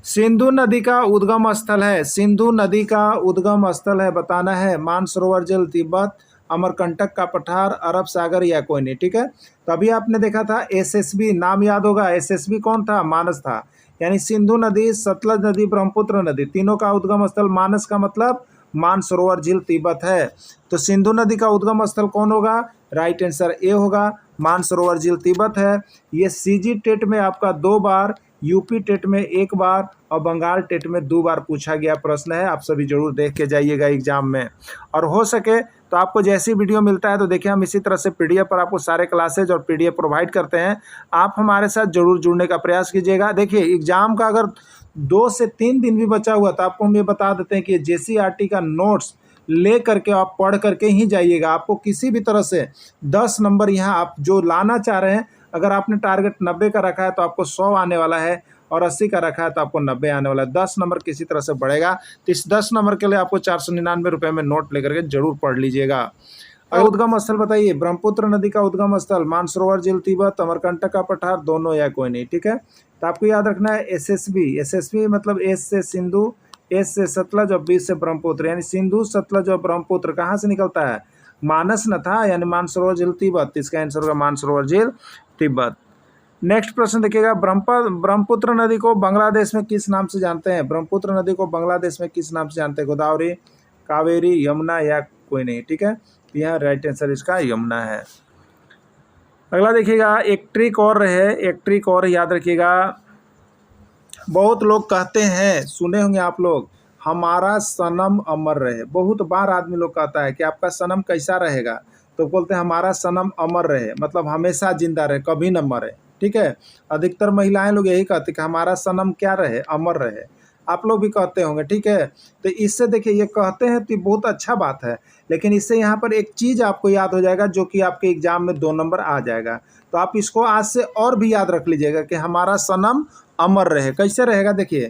सिंधु नदी का उद्गम स्थल है। सिंधु नदी का उद्गम स्थल है बताना है। मानसरोवर जल, तिब्बत, अमरकंटक का पठार, अरब सागर या कोई नहीं। ठीक है, तो अभी आपने देखा था एसएसबी, नाम याद होगा। एसएसबी कौन था? मानस था। यानी सिंधु नदी, सतलज नदी, ब्रह्मपुत्र नदी, तीनों का उद्गम स्थल मानस का मतलब मानसरोवर झील तिब्बत है। तो सिंधु नदी का उद्गम स्थल कौन होगा? राइट आंसर ए होगा, मानसरोवर झील तिब्बत है। ये सीजी टेट में आपका 2 बार, यूपी टेट में 1 बार और बंगाल टेट में 2 बार पूछा गया प्रश्न है। आप सभी जरूर देख के जाइएगा एग्जाम में। और हो सके तो आपको जैसी वीडियो मिलता है तो देखिए हम इसी तरह से पीडीएफ पर आपको सारे क्लासेज और पीडीएफ प्रोवाइड करते हैं। आप हमारे साथ जरूर जुड़ने का प्रयास कीजिएगा। देखिए एग्जाम का अगर 2 से 3 दिन भी बचा हुआ तो आपको हम ये बता देते हैं कि जेसीईआरटी का नोट्स ले करके आप पढ़ करके ही जाइएगा। आपको किसी भी तरह से 10 नंबर यहाँ आप जो लाना चाह रहे हैं, अगर आपने टारगेट 90 का रखा है तो आपको 100 आने वाला है, और 80 का रखा है तो आपको 90 आने वाला है। 10 नंबर किसी तरह से बढ़ेगा। तो इस 10 नंबर के लिए आपको 499 रुपये में नोट लेकर के जरूर पढ़ लीजिएगा। और उद्गम स्थल बताइए। ब्रह्मपुत्र नदी का उद्गम स्थल मानसरोवर झील तिब्बत, अमरकंटक का पठार, दोनों या कोई नहीं। ठीक है, तो आपको याद रखना है एसएसबी। एसएसबी मतलब एस से सिंधु, एस से सतलज और बी से ब्रह्मपुत्र, यानी सिंधु, सतलज और ब्रह्मपुत्र कहाँ से निकलता है? मानस न था, यानी मानसरोवर झील तिब्बत। इसका आंसर होगा मानसरोवर झील तिब्बत। नेक्स्ट प्रश्न देखिएगा। ब्रह्मपुत्र नदी को बांग्लादेश में किस नाम से जानते हैं? ब्रह्मपुत्र नदी को बांग्लादेश में किस नाम से जानते हैं? गोदावरी, कावेरी, यमुना या कोई नहीं। ठीक है, यहाँ राइट आंसर इसका यमुना है। अगला देखिएगा, एक ट्रिक और है, एक ट्रिक और याद रखिएगा। बहुत लोग कहते हैं, सुने होंगे आप लोग, हमारा सनम अमर रहे। बहुत बार आदमी लोग कहता है कि आपका सनम कैसा रहेगा, तो बोलते हैं हमारा सनम अमर रहे, मतलब हमेशा जिंदा रहे, कभी न मरे। ठीक है, अधिकतर महिलाएं लोग यही कहती कि हमारा सनम क्या रहे? अमर रहे। आप लोग भी कहते होंगे। ठीक है, तो इससे देखिए ये कहते हैं तो बहुत अच्छा बात है, लेकिन इससे यहाँ पर एक चीज़ आपको याद हो जाएगा जो कि आपके एग्जाम में 2 नंबर आ जाएगा। तो आप इसको आज से और भी याद रख लीजिएगा कि हमारा सनम अमर रहे। कैसे रहेगा देखिए,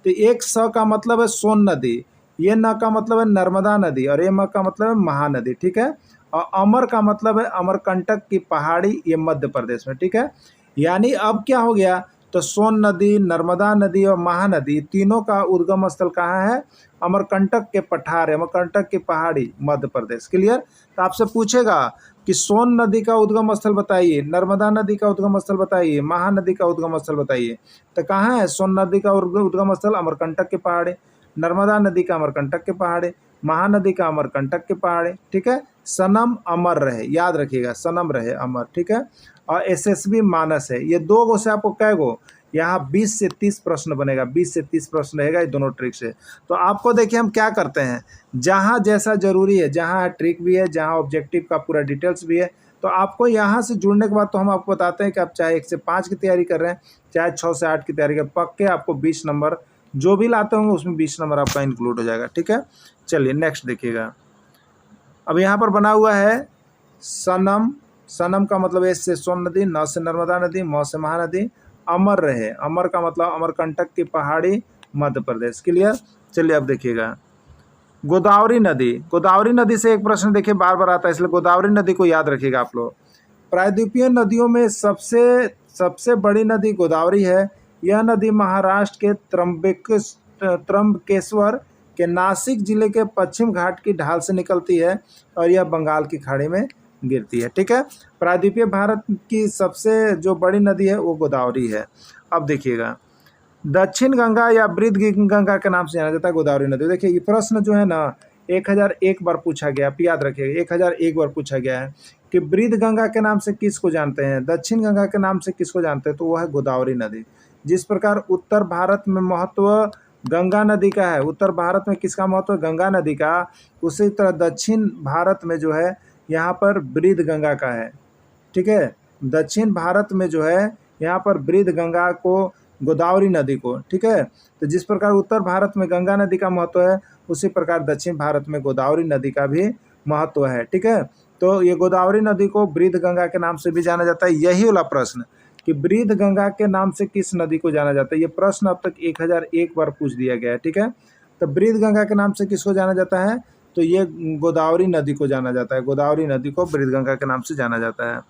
तो एक स का मतलब है सोन नदी, ये न का मतलब है नर्मदा नदी और ये म का मतलब है महानदी। ठीक है, और अमर का मतलब है अमरकंटक की पहाड़ी, ये मध्य प्रदेश में, ठीक है। यानी अब क्या हो गया, तो सोन नदी, नर्मदा नदी और महानदी तीनों का उद्गम स्थल कहाँ है, अमरकंटक के पठार, अमरकंटक की पहाड़ी, मध्य प्रदेश। क्लियर। तो आपसे पूछेगा कि सोन नदी का उद्गम स्थल बताइए, नर्मदा नदी का उद्गम स्थल बताइए, महानदी का उद्गम स्थल बताइए। तो कहाँ है सोन नदी का उद्गम स्थल, अमरकंटक के पहाड़ी, नर्मदा नदी का अमरकंटक के पहाड़ी, महानदी का अमरकंटक के पहाड़ी, ठीक है। सनम अमर रहे, याद रखिएगा, सनम रहे अमर, ठीक है। और एसएसबी मानस है, ये दो गो से आपको कै गो, यहाँ 20 से 30 प्रश्न बनेगा, 20 से 30 प्रश्न रहेगा ये दोनों ट्रिक से। तो आपको देखिए हम क्या करते हैं, जहाँ जैसा जरूरी है, जहाँ ट्रिक भी है, जहाँ ऑब्जेक्टिव का पूरा डिटेल्स भी है, तो आपको यहाँ से जुड़ने के बाद तो हम आपको बताते हैं कि आप चाहे 1 से 5 की तैयारी कर रहे हैं, चाहे 6 से 8 की तैयारी कर, पक्के आपको 20 नंबर जो भी लाते होंगे उसमें 20 नंबर आपका इंक्लूड हो जाएगा, ठीक है। चलिए नेक्स्ट देखिएगा। अब यहाँ पर बना हुआ है सनम, सनम का मतलब एस से सोन नदी, न से नर्मदा नदी, म से महानदी, अमर रहे, अमर का मतलब अमरकंटक की पहाड़ी, मध्य प्रदेश। क्लियर। चलिए अब देखिएगा गोदावरी नदी, गोदावरी नदी से एक प्रश्न देखिए बार बार आता है, इसलिए गोदावरी नदी को याद रखिएगा आप लोग। प्रायद्वीपीय नदियों में सबसे बड़ी नदी गोदावरी है। यह नदी महाराष्ट्र के त्र्यंबकेश्वर के नासिक जिले के पश्चिम घाट की ढाल से निकलती है और यह बंगाल की खाड़ी में गिरती है, ठीक है। प्रायद्वीपीय भारत की सबसे जो बड़ी नदी है वो गोदावरी है। अब देखिएगा दक्षिण गंगा या वृद्ध गंगा के नाम से जाना जाता है गोदावरी नदी। देखिए ये प्रश्न जो है ना 1001 बार पूछा गया, आप याद रखिएगा 1001 बार पूछा गया है कि वृद्ध गंगा के नाम से किसको जानते हैं, दक्षिण गंगा के नाम से किसको जानते हैं, तो वह है गोदावरी नदी। जिस प्रकार उत्तर भारत में महत्व गंगा नदी का है, उत्तर भारत में किसका महत्व है, गंगा नदी का, उसी तरह दक्षिण भारत में जो है यहाँ पर वृद्ध गंगा का है, ठीक है। दक्षिण भारत में जो है यहाँ पर वृद्ध गंगा को, गोदावरी नदी को, ठीक है। तो जिस प्रकार उत्तर भारत में गंगा नदी का महत्व है, उसी प्रकार दक्षिण भारत में गोदावरी नदी का भी महत्व है, ठीक है। तो ये गोदावरी नदी को वृद्ध गंगा के नाम से भी जाना जाता है। यही वाला प्रश्न कि वृद्ध गंगा के नाम से किस नदी को जाना जाता है, ये प्रश्न अब तक 1001 बार पूछ दिया गया है, ठीक है। तो वृद्ध गंगा के नाम से किसको जाना जाता है, तो ये गोदावरी नदी को जाना जाता है, गोदावरी नदी को वृद्ध गंगा के नाम से जाना जाता है।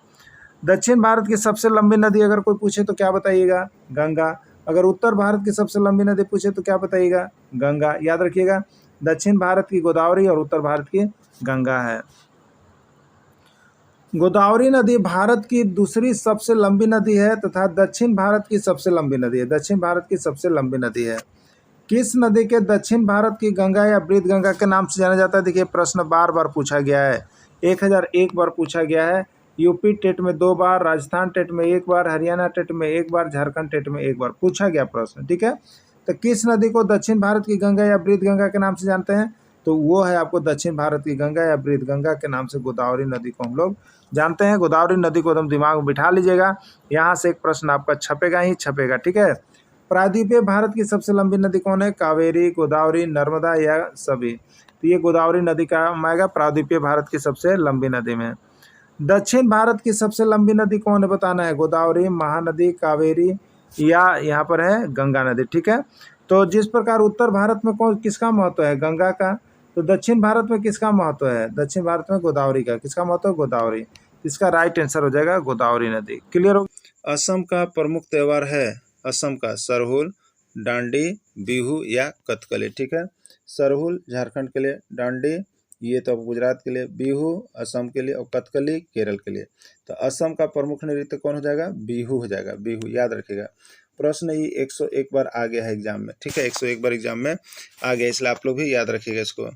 दक्षिण भारत की सबसे लंबी नदी अगर कोई पूछे तो क्या बताइएगा, गंगा। अगर उत्तर भारत की सबसे लंबी नदी पूछे तो क्या बताइएगा, गंगा। याद रखिएगा दक्षिण भारत की गोदावरी और उत्तर भारत की गंगा है। गोदावरी नदी भारत की दूसरी सबसे लंबी नदी है तथा दक्षिण भारत की सबसे लंबी नदी है, दक्षिण भारत की सबसे लंबी नदी है। किस नदी के दक्षिण भारत की गंगा या वृद्ध गंगा के नाम से जाना जाता है, देखिए प्रश्न बार बार पूछा गया है, 1001 बार पूछा गया है। यूपी टेट में 2 बार, राजस्थान टेट में 1 बार, हरियाणा टेट में 1 बार, झारखंड टेट में 1 बार पूछा गया प्रश्न, ठीक है। तो किस नदी को दक्षिण भारत की गंगा या वृद्ध गंगा के नाम से जानते हैं, तो वो है आपको दक्षिण भारत की गंगा या वृद्ध गंगा के नाम से गोदावरी नदी को हम लोग जानते हैं। गोदावरी नदी को एकदम दिमाग में बिठा लीजिएगा, यहाँ से एक प्रश्न आपका छपेगा ही छपेगा, ठीक है। प्रायद्वीपीय भारत की सबसे लंबी नदी कौन है, कावेरी, गोदावरी, नर्मदा या सभी, तो ये गोदावरी नदी का आएगा प्रायद्वीपीय भारत की सबसे लंबी नदी में। दक्षिण भारत की सबसे लंबी नदी कौन है बताना है, गोदावरी, महानदी, कावेरी या यहाँ पर है गंगा नदी, ठीक है। तो जिस प्रकार उत्तर भारत में कौन किसका महत्व है, गंगा का, तो दक्षिण भारत में किसका महत्व है, दक्षिण भारत में गोदावरी का, किसका महत्व है, गोदावरी। इसका राइट आंसर हो जाएगा गोदावरी नदी। क्लियर हो। असम का प्रमुख त्यौहार है, असम का सरहुल, डांडी, बिहू या कथकली, ठीक है। सरहुल झारखंड के लिए, डांडी ये तो गुजरात के लिए, बिहू असम के लिए और कथकली केरल के लिए। तो असम का प्रमुख नृत्य कौन हो जाएगा, बिहू हो जाएगा, बिहू। याद रखिएगा प्रश्न ये 101 बार आ गया है एग्जाम में, ठीक है, 101 बार एग्जाम में आ गया, इसलिए आप लोग भी याद रखिएगा इसको।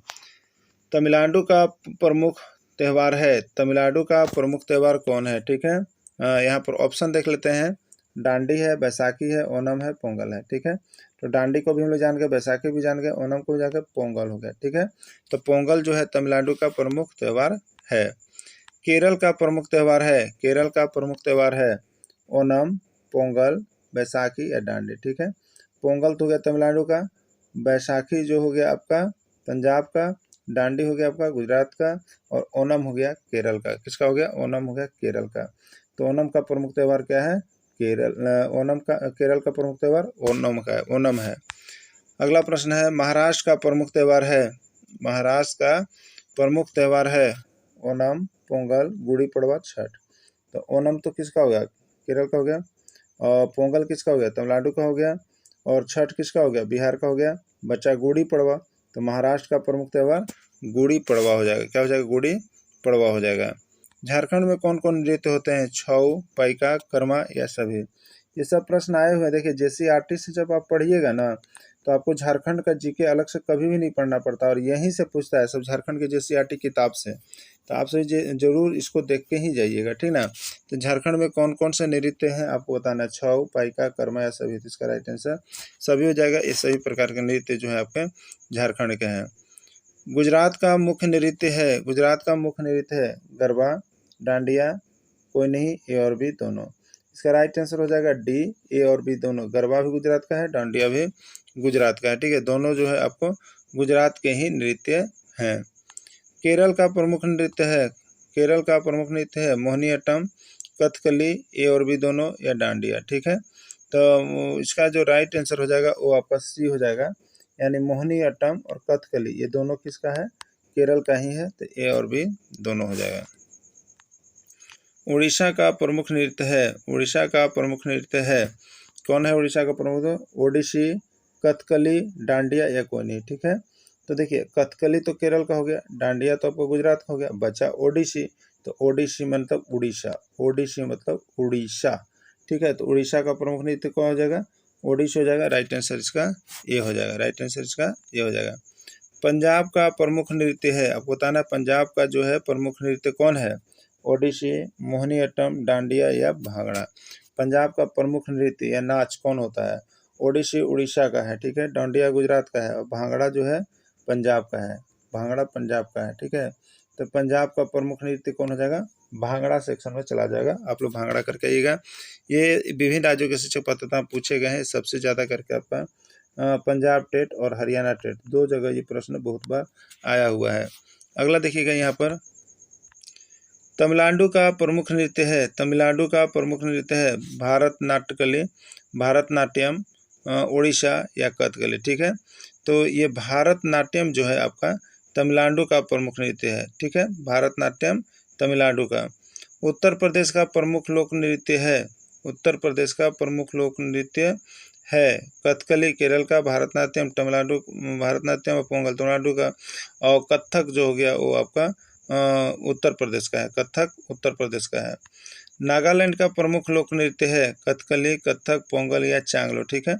तमिलनाडु का प्रमुख त्यौहार है, तमिलनाडु का प्रमुख त्यौहार कौन है, ठीक है। यहाँ पर ऑप्शन देख लेते हैं, डांडी है, बैसाखी है, ओणम है, पोंगल है, ठीक है। तो डांडी को भी हम लोग जान गए, बैसाखी भी जान गए, ओणम को भी जाकर पोंगल हो गया, ठीक है। तो पोंगल जो है तमिलनाडु का प्रमुख त्यौहार है। केरल का प्रमुख त्यौहार है, केरल का प्रमुख त्यौहार है ओणम, पोंगल, बैसाखी या डांडी, ठीक है। पोंगल तो हो गया तमिलनाडु का, बैसाखी जो हो गया आपका पंजाब का, डांडी हो गया आपका गुजरात का और ओणम हो गया केरल का। किसका हो गया, ओणम हो गया केरल का। तो ओणम का प्रमुख त्यौहार क्या है, केरल, ओणम का, केरल का प्रमुख त्यौहार ओणम का है, ओणम है। अगला प्रश्न है महाराष्ट्र का प्रमुख त्यौहार है, महाराष्ट्र का प्रमुख त्यौहार है ओणम, पोंगल, गुड़ी पड़वा, छठ। तो ओणम तो किसका हो गया, केरल का हो गया, और पोंगल किसका हो गया, तमिलनाडु का हो गया, और छठ किसका हो गया, बिहार का हो गया। बचा गुड़ी पड़वा, तो महाराष्ट्र का प्रमुख त्यौहार गुड़ी पड़वा हो जाएगा। क्या हो जाएगा, गुड़ी पड़वा हो जाएगा। झारखंड में कौन कौन नृत्य होते हैं, छऊ, पाइका, कर्मा या सभी। ये सब प्रश्न आए हुए हैं। देखिए JCERT से जब आप पढ़िएगा ना तो आपको झारखंड का जीके अलग से कभी भी नहीं पढ़ना पड़ता, और यहीं से पूछता है सब, झारखंड के JCERT किताब से। तो आप सभी जरूर इसको देख के ही जाइएगा, ठीक ना। तो झारखंड में कौन कौन से नृत्य हैं आपको बताना है, छऊ, पाइका, कर्मा या सभी। तो इसका राइट आंसर सभी हो जाएगा। ये सभी प्रकार के नृत्य जो है आपके झारखंड के हैं। गुजरात का मुख्य नृत्य है, गुजरात का मुख्य नृत्य है गरबा, डांडिया, कोई नहीं, ए और बी दोनों। इसका राइट आंसर हो जाएगा डी, ए और बी दोनों। गरबा भी गुजरात का है, डांडिया भी गुजरात का है, ठीक है। दोनों जो है आपको गुजरात के ही नृत्य हैं। केरल का प्रमुख नृत्य है, केरल का प्रमुख नृत्य है मोहिनीअट्टम, कथकली, ए और बी दोनों, या डांडिया, ठीक है। तो इसका जो राइट आंसर हो जाएगा वो आपका सी हो जाएगा, यानी मोहिनीअट्टम और कथकली ये दोनों किसका है, केरल का ही है। तो ए और बी दोनों हो जाएगा। उड़ीसा का प्रमुख नृत्य है, उड़ीसा का प्रमुख नृत्य है, कौन है उड़ीसा का प्रमुख, ओडिसी, कथकली, डांडिया या कोई नहीं, ठीक है। तो देखिए कथकली तो केरल का हो गया, डांडिया तो आपको गुजरात का हो गया, बचा ओडिसी। तो ओडिसी मतलब उड़ीसा, ओडिसी मतलब उड़ीसा, ठीक है। तो उड़ीसा का प्रमुख नृत्य कौन हो जाएगा, ओडिसी हो जाएगा। राइट आंसर इसका ये हो जाएगा, राइट आंसर इसका ये हो जाएगा। पंजाब का प्रमुख नृत्य है, आपको बताना है पंजाब का जो है प्रमुख नृत्य कौन है, ओडिसी, मोहिनीअट्टम, डांडिया या भांगड़ा। पंजाब का प्रमुख नृत्य या नाच कौन होता है, ओडिसी उड़ीसा का है, ठीक है, डांडिया गुजरात का है, और भांगड़ा जो है पंजाब का है, भांगड़ा पंजाब का है, ठीक है। तो पंजाब का प्रमुख नृत्य कौन हो जाएगा, भांगड़ा सेक्शन में चला जाएगा। आप लोग भांगड़ा करके आइएगा। ये विभिन्न राज्यों के शिक्षक पात्रता पूछे गए हैं, सबसे ज़्यादा करके आपका पंजाब टेट और हरियाणा टेट, दो जगह ये प्रश्न बहुत बार आया हुआ है। अगला देखिएगा यहाँ पर, तमिलनाडु का प्रमुख नृत्य है, तमिलनाडु का प्रमुख नृत्य है भारतनाट्यकली, भारतनाट्यम, उड़ीसा या कथकली, ठीक है। तो ये भारतनाट्यम जो है आपका तमिलनाडु का प्रमुख नृत्य है, ठीक है, भारतनाट्यम तमिलनाडु का। उत्तर प्रदेश का प्रमुख लोक नृत्य है, उत्तर प्रदेश का प्रमुख लोक नृत्य है कथकली केरल का, भारतनाट्यम तमिलनाडु, भारतनाट्यम और पोंगल तमिलनाडु का, और कथक जो हो गया वो आपका उत्तर प्रदेश का है, कथक उत्तर प्रदेश का है। नागालैंड का प्रमुख लोक नृत्य है कथकली, कथक, पोंगल या चांगलो, ठीक है।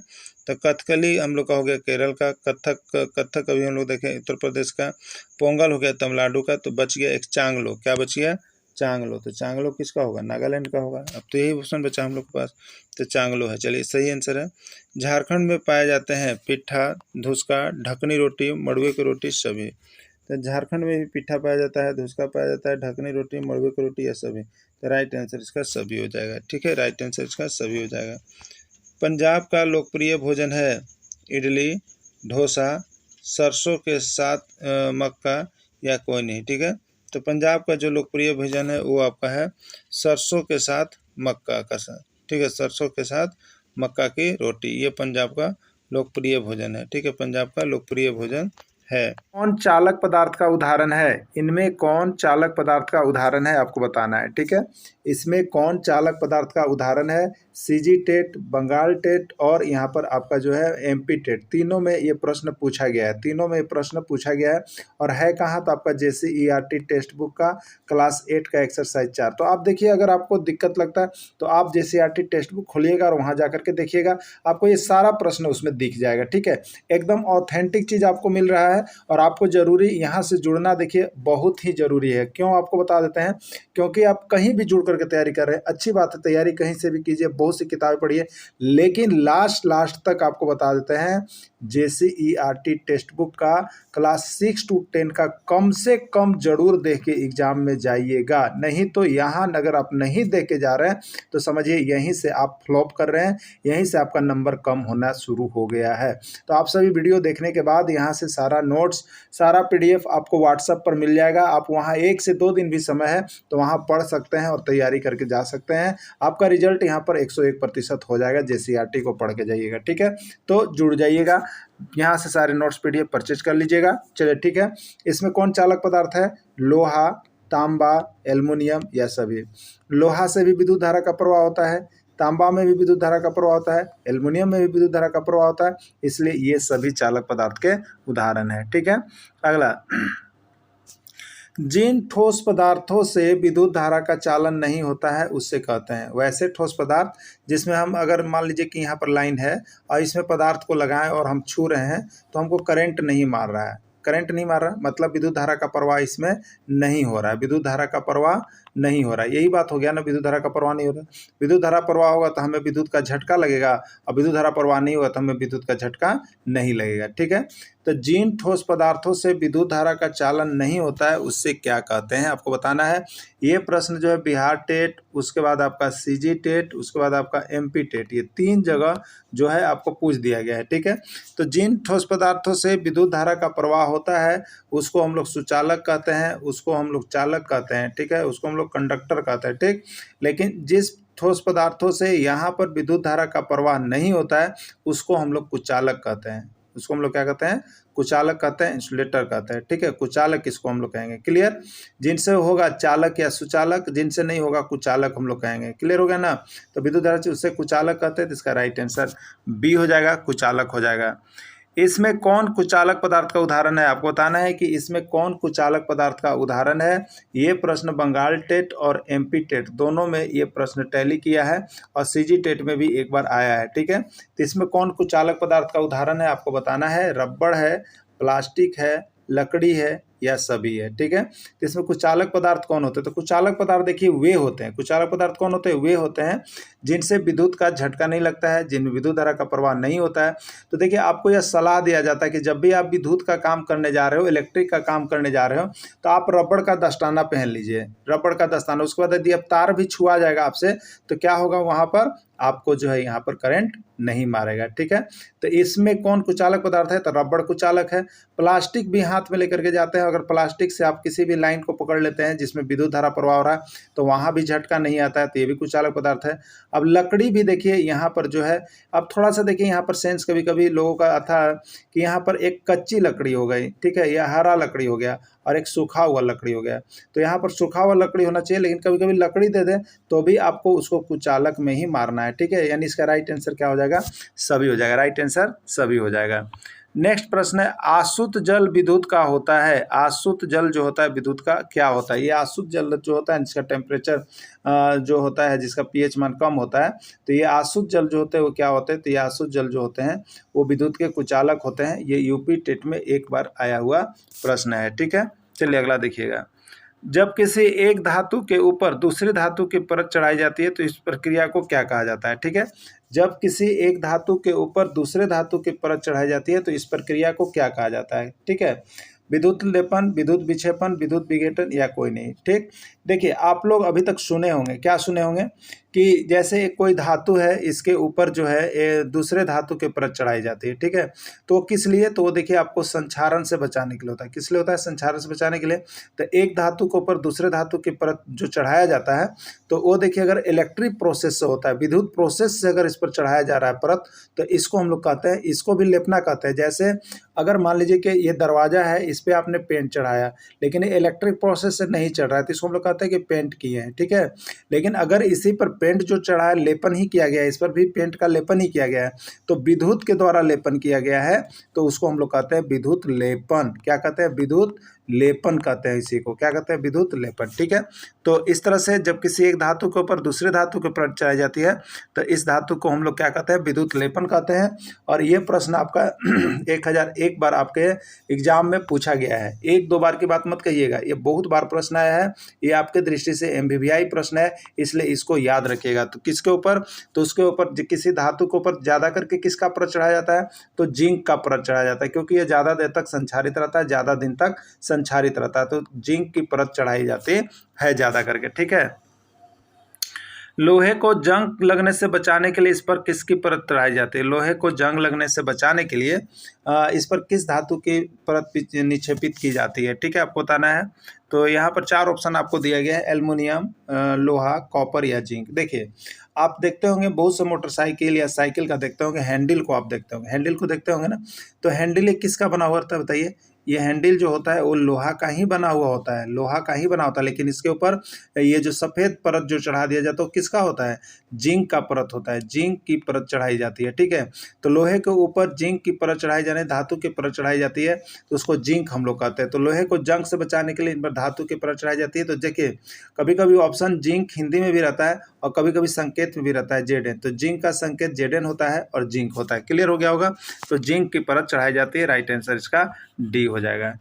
तो कथकली हम लोग का हो गया केरल का, कथक अभी हम लोग देखें उत्तर प्रदेश का, पोंगल हो गया तमिलनाडु का। तो बच गया एक चांगलो, क्या बच गया, चांगलो। तो चांगलो किसका होगा, नागालैंड का होगा। अब तो यही ऑप्शन बचा हम लोग के पास, तो चांगलो है। चलिए सही आंसर है। झारखंड में पाए जाते हैं पिट्ठा, धुसका, ढकनी रोटी, मड़ुए की रोटी, सभी। तो झारखंड में भी पिट्ठा पाया जाता है, धुसका पाया जाता है, ढकनी रोटी, मड़ुए की रोटी या सभी। तो राइट आंसर इसका सभी हो जाएगा, ठीक है, राइट आंसर इसका सभी हो जाएगा। पंजाब का लोकप्रिय भोजन है इडली, डोसा, सरसों के साथ मक्का या कोई नहीं, ठीक है। तो पंजाब का जो लोकप्रिय भोजन है वो आपका है सरसों के साथ मक्का का साथ, ठीक है, सरसों के साथ मक्का की रोटी, ये पंजाब का लोकप्रिय भोजन है, ठीक है, पंजाब का लोकप्रिय भोजन है। कौन चालक पदार्थ का उदाहरण है, इनमें कौन चालक पदार्थ का उदाहरण है आपको बताना है, ठीक है। इसमें कौन चालक पदार्थ का उदाहरण है, सीजी टेट, बंगाल टेट और यहाँ पर आपका जो है एमपी टेट, तीनों में ये प्रश्न पूछा गया है, तीनों में ये प्रश्न पूछा गया है। और है कहाँ, तो आपका JCERT टेक्स्ट बुक का क्लास 8 का एक्सरसाइज 4। तो आप देखिए, अगर आपको दिक्कत लगता है तो आप JCERT टेक्स्ट बुक खोलिएगा और वहाँ जा करके देखिएगा, आपको ये सारा प्रश्न उसमें दिख जाएगा, ठीक है। एकदम ऑथेंटिक चीज़ आपको मिल रहा है, और आपको जरूरी यहाँ से जुड़ना देखिए बहुत ही जरूरी है। क्यों, आपको बता देते हैं, क्योंकि आप कहीं भी जुड़ करके तैयारी कर रहे हैं, अच्छी बात है, तैयारी कहीं से भी कीजिए, बहुत सी किताबें पढ़िए, लेकिन लास्ट तक आपको बता देते हैं JCERT टेक्स्ट बुक का क्लास 6 to 10 का कम से कम जरूर देख के एग्जाम में जाइएगा। नहीं तो यहाँ अगर आप नहीं देख के जा रहे हैं तो समझिए यहीं से आप फ्लॉप कर रहे हैं, यहीं से आपका नंबर कम होना शुरू हो गया है। तो आप सभी वीडियो देखने के बाद यहाँ से सारा नोट्स, सारा PDF आपको व्हाट्सएप पर मिल जाएगा। आप वहाँ 1 से 2 दिन भी समय है तो वहाँ पढ़ सकते हैं और तैयारी करके जा सकते हैं। आपका रिजल्ट यहाँ पर 101% हो जाएगा, JCERT को पढ़ के जाइएगा, ठीक है। तो जुड़ जाइएगा, यहाँ से सारे नोट्स PDF परचेज कर लीजिएगा। चलिए ठीक है। इसमें कौन चालक पदार्थ है, लोहा, तांबा, एल्युमिनियम या सभी। लोहा से भी विद्युत धारा का प्रवाह होता है, तांबा में भी विद्युत धारा का प्रवाह होता है, एल्युमिनियम में भी विद्युत धारा का प्रवाह होता है, इसलिए ये सभी चालक पदार्थ के उदाहरण है। ठीक है, अगला, जिन ठोस पदार्थों से विद्युत धारा का चालन नहीं होता है उससे कहते हैं, वैसे ठोस पदार्थ जिसमें हम अगर मान लीजिए कि यहाँ पर लाइन है और इसमें पदार्थ को लगाएं और हम छू रहे हैं तो हमको करंट नहीं मार रहा है, करंट नहीं मार रहा मतलब विद्युत धारा का प्रवाह इसमें नहीं हो रहा है, विद्युत धारा का प्रवाह नहीं हो रहा है, यही बात हो गया ना, विद्युत धारा का प्रवाह नहीं हो रहा है। विद्युत धारा प्रवाह होगा तो हमें विद्युत का झटका लगेगा और विद्युत धारा प्रवाह नहीं होगा तो हमें विद्युत का झटका नहीं लगेगा। ठीक है, तो जिन ठोस पदार्थों से विद्युत धारा का चालन नहीं होता है उससे क्या कहते हैं आपको बताना है। ये प्रश्न जो है बिहार टेट, उसके बाद आपका सीजी टेट, उसके बाद आपका एमपी टेट, ये 3 जगह जो है आपको पूछ दिया गया है। ठीक है, तो जिन ठोस पदार्थों से विद्युत धारा का प्रवाह होता है उसको हम लोग सुचालक कहते हैं, उसको हम लोग चालक कहते हैं। ठीक है, उसको हम लोग कंडक्टर कहते हैं। ठीक, लेकिन जिस ठोस पदार्थों से यहाँ पर विद्युत धारा का प्रवाह नहीं होता है उसको हम लोग कुचालक कहते हैं, उसको हम लोग क्या कहते हैं, कुचालक कहते हैं, इंसुलेटर कहते हैं। ठीक है, कुचालक किसको हम लोग कहेंगे, क्लियर। जिनसे होगा चालक या सुचालक, जिनसे नहीं होगा कुचालक हम लोग कहेंगे, क्लियर हो गया ना। तो विद्युत धारा से उससे कुचालक कहते हैं, तो इसका राइट आंसर बी हो जाएगा, कुचालक हो जाएगा। इसमें कौन कुचालक पदार्थ का उदाहरण है आपको बताना है कि इसमें कौन कुचालक पदार्थ का उदाहरण है। ये प्रश्न बंगाल टेट और एमपी टेट दोनों में ये प्रश्न टैली किया है और सीजी टेट में भी एक बार आया है। ठीक है, तो इसमें कौन कुचालक पदार्थ का उदाहरण है आपको बताना है। रबड़ है, प्लास्टिक है, लकड़ी है या सभी है। ठीक है, तो इसमें कुचालक पदार्थ कौन होते हैं, तो कुचालक पदार्थ देखिए वे होते हैं, कुचालक पदार्थ कौन होते हैं, वे होते हैं जिनसे विद्युत का झटका नहीं लगता है, जिनमें विद्युत धारा का प्रवाह नहीं होता है। तो देखिए आपको यह सलाह दिया जाता है कि जब भी आप विद्युत का काम करने जा रहे हो, इलेक्ट्रिक का काम करने जा रहे हो, तो आप रबड़ का दस्ताना पहन लीजिए, रबड़ का दस्ताना। उसके बाद यदि अब तार भी छुआ जाएगा आपसे तो क्या होगा, वहाँ पर आपको जो है यहाँ पर करंट नहीं मारेगा। ठीक है, तो इसमें कौन कुचालक पदार्थ है, तो रबड़ कुचालक है। प्लास्टिक भी हाथ में लेकर के जाते हैं, अगर प्लास्टिक से आप किसी भी लाइन को पकड़ लेते हैं जिसमें विद्युत धारा प्रवाह हो रहा है तो वहाँ भी झटका नहीं आता है, तो ये भी कुचालक पदार्थ है। अब लकड़ी भी देखिए यहाँ पर जो है, अब थोड़ा सा देखिए यहाँ पर सेंस कभी कभी लोगों का आता है कि यहाँ पर एक कच्ची लकड़ी हो गई, ठीक है, या हरा लकड़ी हो गया और एक सूखा हुआ लकड़ी हो गया, तो यहाँ पर सूखा हुआ लकड़ी होना चाहिए, लेकिन कभी कभी लकड़ी दे दें तो भी आपको उसको कुचालक में ही मारना है। ठीक है, यानी इसका राइट आंसर क्या हो जाएगा, सभी हो जाएगा, राइट आंसर सभी हो जाएगा। नेक्स्ट प्रश्न है, आसुत जल विद्युत का होता है। आसुत जल जो होता है विद्युत का क्या होता है। ये आसुत जल जो होता है जिसका टेम्परेचर जो होता है, जिसका पीएच मान कम होता है, तो ये आसुत जल जो होते हैं वो क्या होते हैं, तो ये आसुत जल जो होते हैं वो विद्युत के कुचालक होते हैं। ये यूपी टेट में एक बार आया हुआ प्रश्न है। ठीक है, चलिए अगला देखिएगा। जब किसी एक धातु के ऊपर दूसरी धातु की परत चढ़ाई जाती है तो इस प्रक्रिया को क्या कहा जाता है। ठीक है, जब किसी एक धातु के ऊपर दूसरे धातु की परत चढ़ाई जाती है तो इस प्रक्रिया को क्या कहा जाता है। ठीक है, विद्युत लेपन, विद्युत विक्षेपण, विद्युत विघटन या कोई नहीं। ठीक, देखिए आप लोग अभी तक सुने होंगे, क्या सुने होंगे कि जैसे एक कोई धातु है, इसके ऊपर जो है दूसरे धातु के परत चढ़ाई जाती है। ठीक है, तो किस लिए, तो वो देखिए आपको संक्षारण से बचाने के लिए होता है। किस लिए होता है, संक्षारण से बचाने के लिए। तो एक धातु के ऊपर दूसरे धातु की परत जो चढ़ाया जाता है तो वो देखिए अगर इलेक्ट्रिक प्रोसेस से होता है, विद्युत प्रोसेस से अगर इस पर चढ़ाया जा रहा है परत, तो इसको हम लोग कहते हैं, इसको भी लेपना कहते हैं। जैसे अगर मान लीजिए कि ये दरवाजा है, इस पर आपने पेंट चढ़ाया लेकिन ये इलेक्ट्रिक प्रोसेस से नहीं चढ़ रहा है तो इसको हम लोग कहते हैं कि पेंट किए हैं। ठीक है, लेकिन अगर इसी पर पेंट जो चढ़ा है, लेपन ही किया गया है, इस पर भी पेंट का लेपन ही किया गया है, तो विद्युत के द्वारा लेपन किया गया है, तो उसको हम लोग कहते हैं विद्युत लेपन। क्या कहते हैं, विद्युत लेपन कहते हैं, इसी को क्या कहते हैं, विद्युत लेपन। ठीक है, तो इस तरह से जब किसी एक धातु के ऊपर दूसरे धातु के परत चढ़ाई जाती है तो इस धातु को हम लोग क्या कहते हैं, विद्युत लेपन कहते हैं। और ये प्रश्न आपका 1001 बार आपके एग्जाम में पूछा गया है, 1-2 बार की बात मत कहिएगा, ये बहुत बार प्रश्न आया है, ये आपके दृष्टि से MVVI प्रश्न है, इसलिए इसको याद रखिएगा। तो किसके ऊपर, तो उसके ऊपर किसी धातु के ऊपर ज़्यादा करके किसका परत चढ़ाया जाता है, तो जिंक का परत चढ़ाया जाता है, क्योंकि ये ज़्यादा देर तक संचारित रहता है, ज़्यादा दिन तक संचारित रहता है, तो जिंक की परत चढ़ाई जाती है ज़्यादा करके। ठीक है, लोहे को जंग लगने से बचाने के लिए इस पर किसकी परत चढ़ाई जाती है। लोहे को जंग लगने से बचाने के लिए इस पर किस धातु की परत निक्षेपित की जाती है। ठीक है, आपको बताना है। तो यहाँ पर 4 ऑप्शन आपको दिया गया है, एल्युमिनियम, लोहा, कॉपर या जिंक। देखिए आप देखते होंगे बहुत से मोटरसाइकिल या साइकिल का देखते होंगे, हैंडल को आप देखते होंगे, हैंडल को देखते होंगे ना, तो हैंडल किसका बना हुआ रहता है बताइए, ये हैंडल जो होता है वो लोहा का ही बना हुआ होता है, लोहा का ही बना होता है, लेकिन इसके ऊपर ये जो सफ़ेद परत जो चढ़ा दिया जाता है वो किसका होता है, जिंक का परत होता है, जिंक की परत चढ़ाई जाती है। ठीक है, तो लोहे के ऊपर जिंक की परत चढ़ाई जाने, धातु की परत चढ़ाई जाती है तो उसको जिंक हम लोग कहते हैं। तो लोहे को जंग से बचाने के लिए इन पर धातु की परत चढ़ाई जाती है। तो देखिए कभी कभी ऑप्शन जिंक हिंदी में भी रहता है और कभी कभी संकेत में भी रहता है जेड एन, तो जिंक का संकेत जेड एन होता है और जिंक होता है। क्लियर हो गया होगा, तो जिंक की परत चढ़ाई जाती है, राइट आंसर इसका डी हो जाएगा।